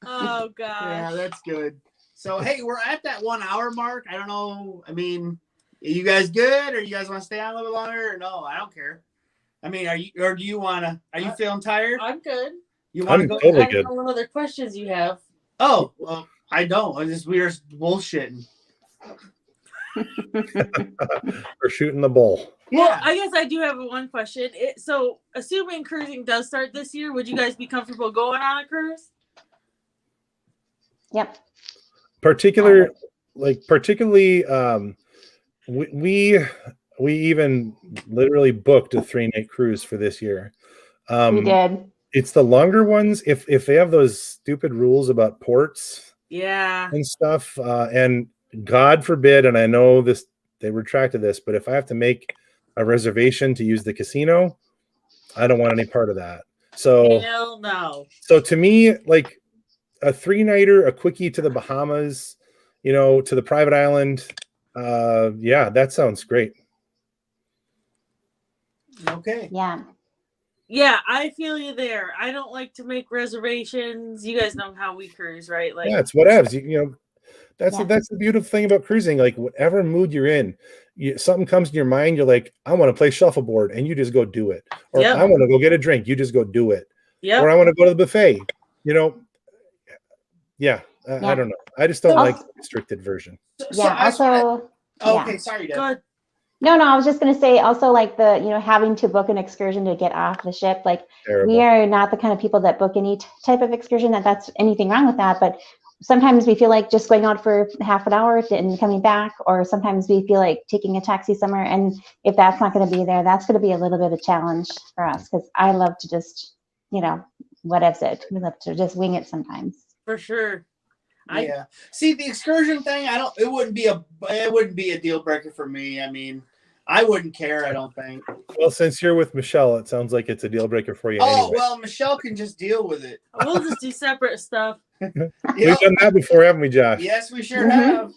Oh gosh. Yeah, that's good. So hey, we're at that 1 hour mark. I don't know. I mean, are you guys good, or you guys want to stay on a little bit longer, or no? I don't care. I mean, are you feeling tired? I'm good. You want to I'm go? totally I good. don't know what other questions you have. Oh, well, I don't. We're bullshitting. We're shooting the bull. Well, Yeah. I guess I do have one question. So, assuming cruising does start this year, would you guys be comfortable going on a cruise? Yep. Particularly, we even literally booked a 3-night cruise for this year. We did. It's the longer ones. If they have those stupid rules about ports Yeah. and stuff, and God forbid, and I know this, they retracted this, but if I have to make a reservation to use the casino, I don't want any part of that. So Hell no. So to me, like a 3-nighter, a quickie to the Bahamas, to the private island, yeah, that sounds great. Okay. Yeah. Yeah, I feel you there. I don't like to make reservations. You guys know how we cruise, right? Like, Yeah, it's whatevs. That's Yeah. that's the beautiful thing about cruising. Like whatever mood you're in, something comes in your mind. You're like, I want to play shuffleboard, and you just go do it. Or Yep. I want to go get a drink. You just go do it. yep. Or I want to go to the buffet. Yeah. I don't know. I just don't like the restricted version. Yeah. I just wanna- Also, oh, yeah. okay, sorry, Deb. Good. No, I was just going to say also like the, having to book an excursion to get off the ship. Like Terrible. we are not the kind of people that book any type of excursion that's anything wrong with that. But sometimes we feel like just going out for half an hour and coming back, or sometimes we feel like taking a taxi somewhere. And if that's not going to be there, that's going to be a little bit of a challenge for us. Cause I love to just, whatevs it. We love to just wing it sometimes. For sure. Yeah. See, the excursion thing, it wouldn't be a deal breaker for me. I mean, I wouldn't care, I don't think. Well, since you're with Michelle, it sounds like it's a deal breaker for you. Oh, anyway. well, Michelle can just deal with it. We'll just do separate stuff. We've done that before, haven't we, Josh? Yes, we sure Mhm. have.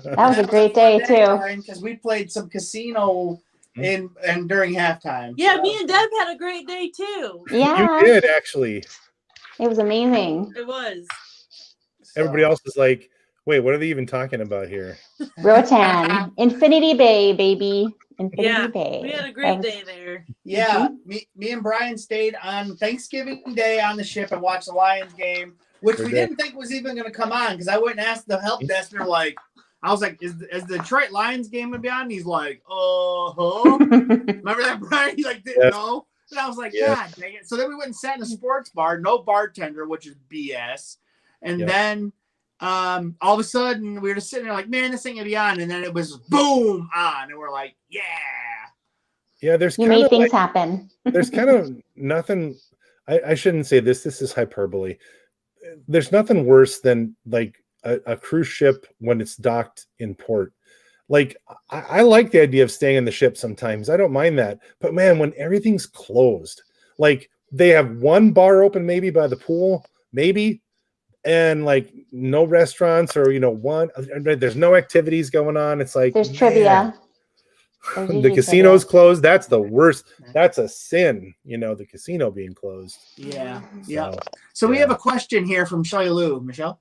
That was a great day too. Because we played some casino and during halftime. Yeah, so. me and Deb had a great day too. Yeah, You did actually. it was amazing. It was. Everybody else is like, wait, what are they even talking about here? Rotan, Infinity Bay, baby. Infinity Yeah, Bay. we had a That great was- day there. Yeah, me and Brian stayed on Thanksgiving Day on the ship and watched the Lions game, which we didn't think was even going to come on because I went and asked the help desk. And they're like, I was like, is the Detroit Lions game going to be on? And he's like, remember that, Brian? He didn't know. And I was like, God dang it. So then we went and sat in a sports bar, no bartender, which is BS. And then all of a sudden we were just sitting there like, man, this ain't going to be on. And then it was boom on. And we're like, yeah. Yeah, there's You kind made of things happen. there's kind of nothing. I shouldn't say this. This is hyperbole. There's nothing worse than like a cruise ship when it's docked in port. Like I like the idea of staying in the ship sometimes. I don't mind that. But man, when everything's closed, like they have one bar open maybe by the pool, maybe, and like no restaurants or there's no activities going on. It's like There's man, trivia. There's the usually casino's trivia. closed. That's the worst. That's a sin, the casino being closed. Yeah. Mm-hmm. Yeah. So, So we yeah. have a question here from Shelly Lou. Michelle?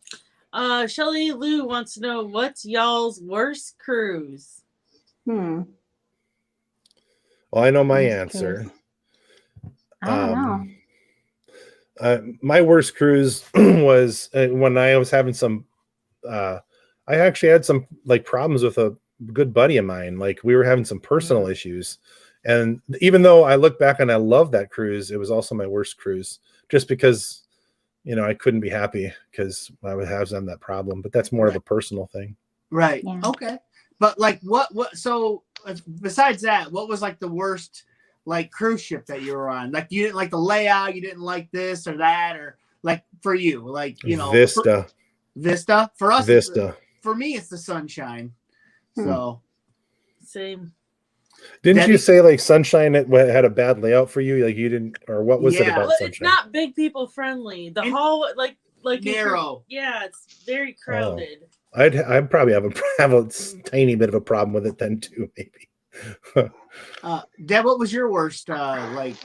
Shelly Lou wants to know what's y'all's worst cruise? well, I know my Worst answer. cruise. I don't know. My worst cruise was when I was having some. I actually had some like problems with a good buddy of mine. Like we were having some personal issues, and even though I look back and I love that cruise, it was also my worst cruise, just because you know, I couldn't be happy because I would have that problem. But that's more of a personal thing. Right. Yeah. Okay. But like, what? So besides that, what was like the worst like cruise ship that you were on? Like, you didn't like the layout, you didn't like this or that, or like for you, like, you know, Vista. Vista for us. Vista. For me, it's the Sunshine. So same. Didn't Debbie? you say like Sunshine had a bad layout for you? Like you didn't, or what was it Yeah. about Well, Sunshine? it's not big people friendly. The And hall, like if narrow. yeah, it's very crowded. I'd probably have a tiny bit of a problem with it then too, maybe. Deb, what was your worst? Like,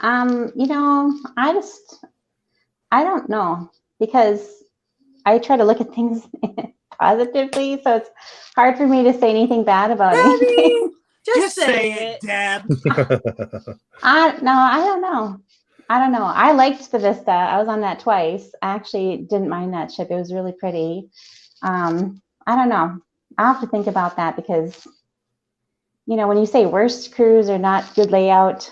You know, I don't know, because I try to look at things positively, so it's hard for me to say anything bad about anything. Just say it. Deb. I don't know. I liked the Vista. I was on that twice. I actually didn't mind that ship. It was really pretty. I don't know. I'll have to think about that, because, you know, when you say worst cruise or not good layout,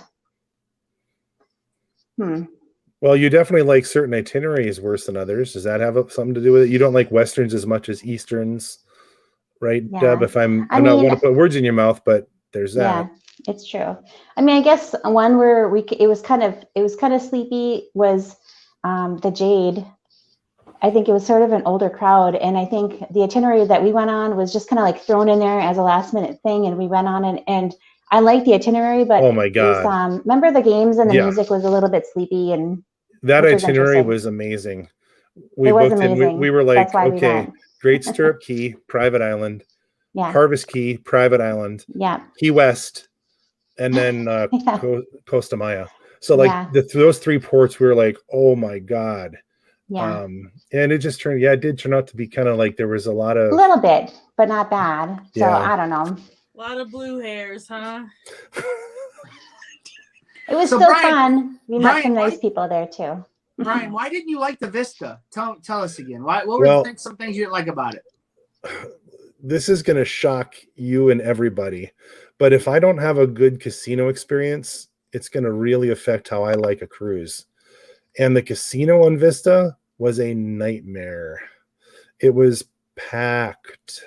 Well, you definitely like certain itineraries worse than others. Does that have something to do with it? You don't like Westerns as much as Easterns, right, Yeah. Deb? If I mean, don't want to put words in your mouth, but there's that. Yeah, it's true. I mean, I guess one where it was kind of sleepy was the Jade. I think it was sort of an older crowd, and I think the itinerary that we went on was just kind of like thrown in there as a last minute thing, and we went on, and I liked the itinerary, but Oh my it was, God. remember the games and the Yeah. music was a little bit sleepy, and That which was itinerary interesting. was amazing. We It was booked in. amazing. We were like, That's why we okay, went. Great Stirrup Key, private island, Yeah, Harvest Key, private island, yeah, Key West, and then yeah, Costa Maya. So like yeah, those three ports, we were like, oh my God. yeah. And it just it did turn out to be kind of like there was a lot A of, little bit, but not bad. So Yeah. I don't know. A lot of blue hairs, huh? It was So, still Brian- fun. We met Brian, some nice why- people there too. Brian, why didn't you like the Vista? Tell us again. What were Well- some things you didn't like about it? this is going to shock you and everybody, but if I don't have a good casino experience, it's going to really affect how I like a cruise. And the casino on Vista was a nightmare. It was packed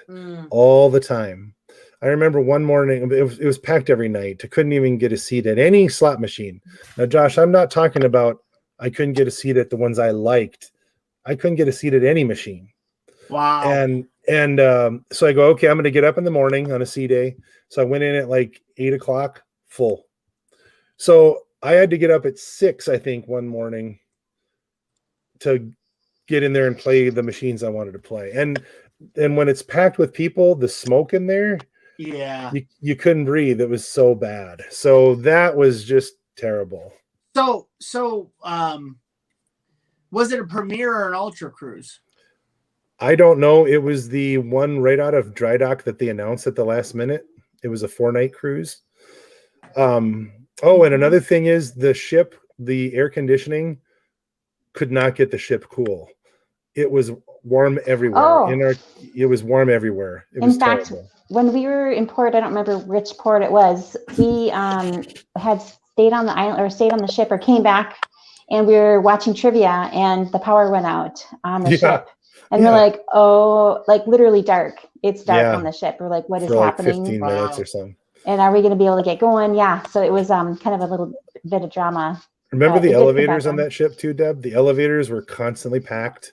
all the time. I remember one morning, it was packed every night. I couldn't even get a seat at any slot machine. Now, Josh, I'm not talking about I couldn't get a seat at the ones I liked. I couldn't get a seat at any machine. Wow. And so I go, okay, I'm going to get up in the morning on a sea day. So I went in at like 8:00, full. So I had to get up at 6, I think, one morning to get in there and play the machines I wanted to play. And when it's packed with people, the smoke in there, Yeah. you couldn't breathe. It was so bad. So that was just terrible. So was it a Premier or an Ultra cruise? I don't know. It was the one right out of dry dock that they announced at the last minute. It was a 4-night cruise. Oh, and another thing is the ship, the air conditioning could not get the ship cool. It was warm everywhere. Oh. It was warm everywhere. It was In fact, terrible. when we were in port, I don't remember which port it was. We had stayed on the island or stayed on the ship or came back, and we were watching trivia, and the power went out on the ship. And we're like, oh, like literally dark. It's dark on the ship. We're like, what is for like happening? 15 minutes or something. And are we going to be able to get going? Yeah. So it was kind of a little bit of drama. Remember the it did come elevators back on that ship too, Deb? The elevators were constantly packed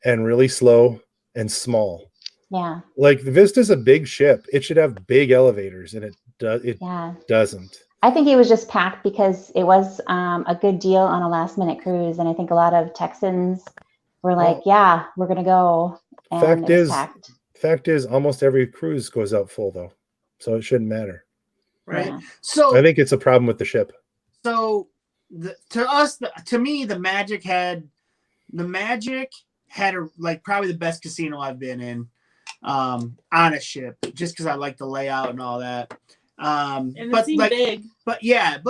and really slow and small. Yeah. Like the Vista's a big ship. It should have big elevators, and it doesn't. I think it was just packed because it was a good deal on a last minute cruise. And I think a lot of Texans were like, yeah, we're going to go. And fact is almost every cruise goes out full though. So it shouldn't matter. Right. Yeah. So I think it's a problem with the ship. So to me, the Magic had probably the best casino I've been in on a ship, just because I like the layout and all that. And it seemed big. But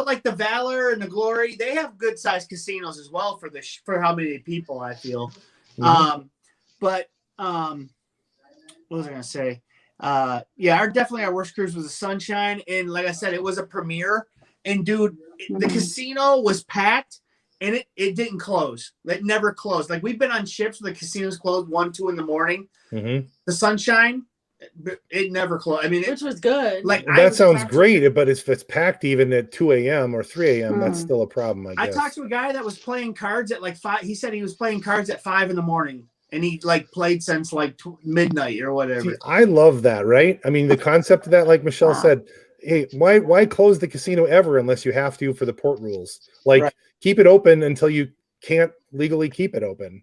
like the Valor and the Glory, they have good sized casinos as well for how many people, I feel. Mm-hmm. What was I gonna say? Our worst cruise was the Sunshine, and like I said, it was a Premier. And dude, the casino was packed, and it didn't close. It never closed. Like we've been on ships where the casinos closed 1, 2 in the morning. Mm-hmm. The Sunshine, it never closed. I mean, which was good. like that sounds great, but if it's packed even at 2 a.m. or 3 a.m., that's still a problem. I guess. I talked to a guy that was playing cards at like 5. He said he was playing cards at 5 in the morning, and he like played since like midnight or whatever. See, I love that, right? I mean, the concept of that, like Michelle said, hey, why close the casino ever unless you have to for the port rules? Like, keep it open until you can't legally keep it open.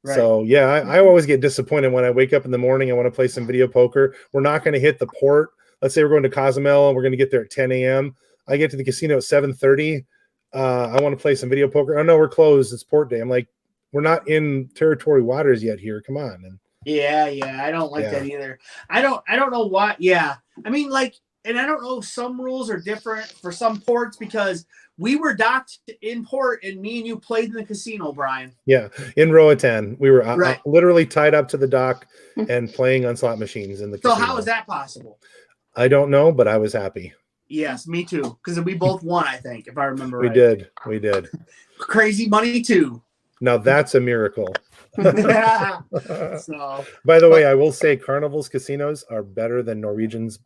Right. So yeah, I always get disappointed when I wake up in the morning. I want to play some video poker. We're not going to hit the port. Let's say we're going to Cozumel and we're going to get there at 10 a.m. I get to the casino at 7:30. I want to play some video poker. Oh no, we're closed. It's port day. I'm like, we're not in territory waters yet here. Come on. And yeah, I don't like that either. I don't know why. Yeah, I mean, like, and I don't know if some rules are different for some ports because we were docked in port and me and you played in the casino, Brian. Yeah, in Roatan. We were literally tied up to the dock and playing on slot machines in the casino. So how is that possible? I don't know, but I was happy. Yes, me too. Because we both won, I think, if I remember right. We did. Crazy money too. Now that's a miracle. So, by the way, I will say Carnival's casinos are better than Norwegian's.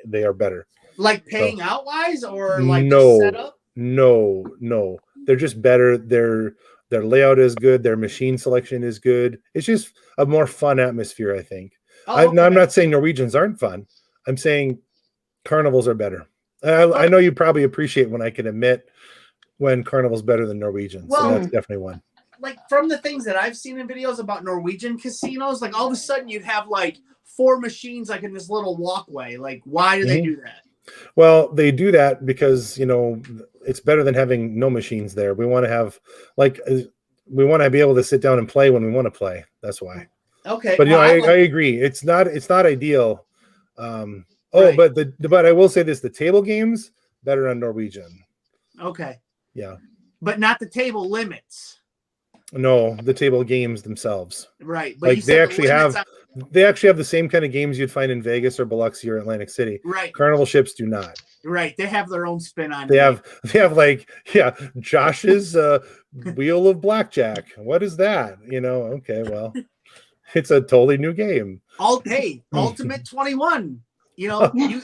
They are better. Like paying out wise or like no, setup? No. They're just better. Their layout is good. Their machine selection is good. It's just a more fun atmosphere, I think. I'm not saying Norwegians aren't fun. I'm saying Carnivals are better. I know you probably appreciate when I can admit when Carnival's better than Norwegian. Well, so that's definitely one. Like from the things that I've seen in videos about Norwegian casinos, like all of a sudden you'd have like 4 machines like in this little walkway. Like, why do they do that? Well, they do that because, it's better than having no machines there. We want to have we want to be able to sit down and play when we want to play. That's why. Okay. But I agree. It's not ideal. But I will say this, the table games better on Norwegian. Okay. Yeah. But not the table limits. No, the table games themselves. Right. But like they actually have the same kind of games you'd find in Vegas or Biloxi or Atlantic City. Right. Carnival ships do not. Right. They have their own spin on it. They have like, Josh's wheel of blackjack. What is that? Okay, well, it's a totally new game. Ultimate 21.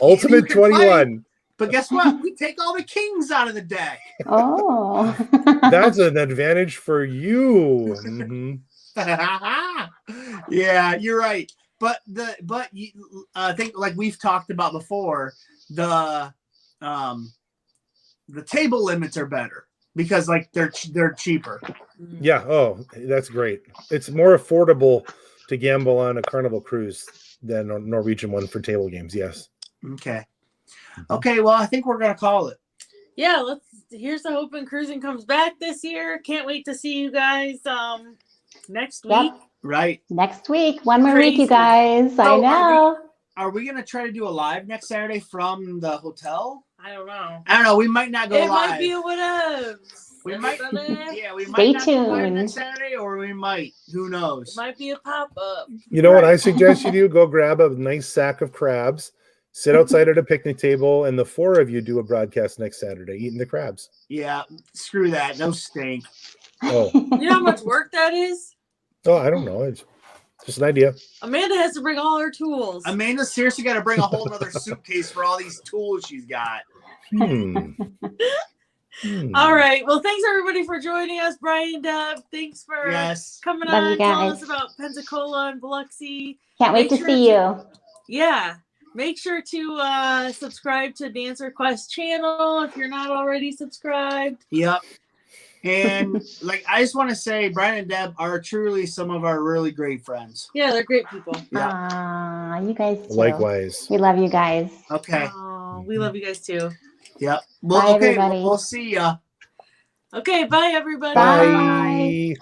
Ultimate 21. Play, but guess what? We take all the kings out of the deck. Oh. That's an advantage for you. Mm-hmm. Yeah, you're right. But I think like we've talked about before, the table limits are better because like they're cheaper. Yeah. Oh, that's great. It's more affordable to gamble on a Carnival cruise than a Norwegian one for table games. Yes. Okay. Well, I think we're gonna call it. Yeah, here's the hoping cruising comes back this year. Can't wait to see you guys next week. Right. Next week. One more week, you guys. I know. Are we gonna try to do a live next Saturday from the hotel? I don't know. We might not go live. It might be a whatever. We might. Yeah, we Stay might tuned. not go live next Saturday, or we might. Who knows? It might be a pop-up. You know what I suggest you do? Go grab a nice sack of crabs, sit outside at a picnic table, and the 4 of you do a broadcast next Saturday eating the crabs. Yeah, screw that. No stink. Oh. You know how much work that is? Oh, I don't know. It's just an idea. Amanda has to bring all her tools. Amanda seriously got to bring a whole other suitcase for all these tools she's got. All right. Well, thanks everybody for joining us. Brian, Deb, thanks for coming on and telling us about Pensacola and Biloxi. Can't wait to see you. Yeah. Make sure to subscribe to Dance Request channel if you're not already subscribed. Yep. And I just want to say, Brian and Deb are truly some of our really great friends. Yeah, they're great people. Yeah. You guys too. Likewise. We love you guys. Okay. We love you guys too. Yep. Well, bye, everybody. We'll see ya. Okay, bye everybody. Bye.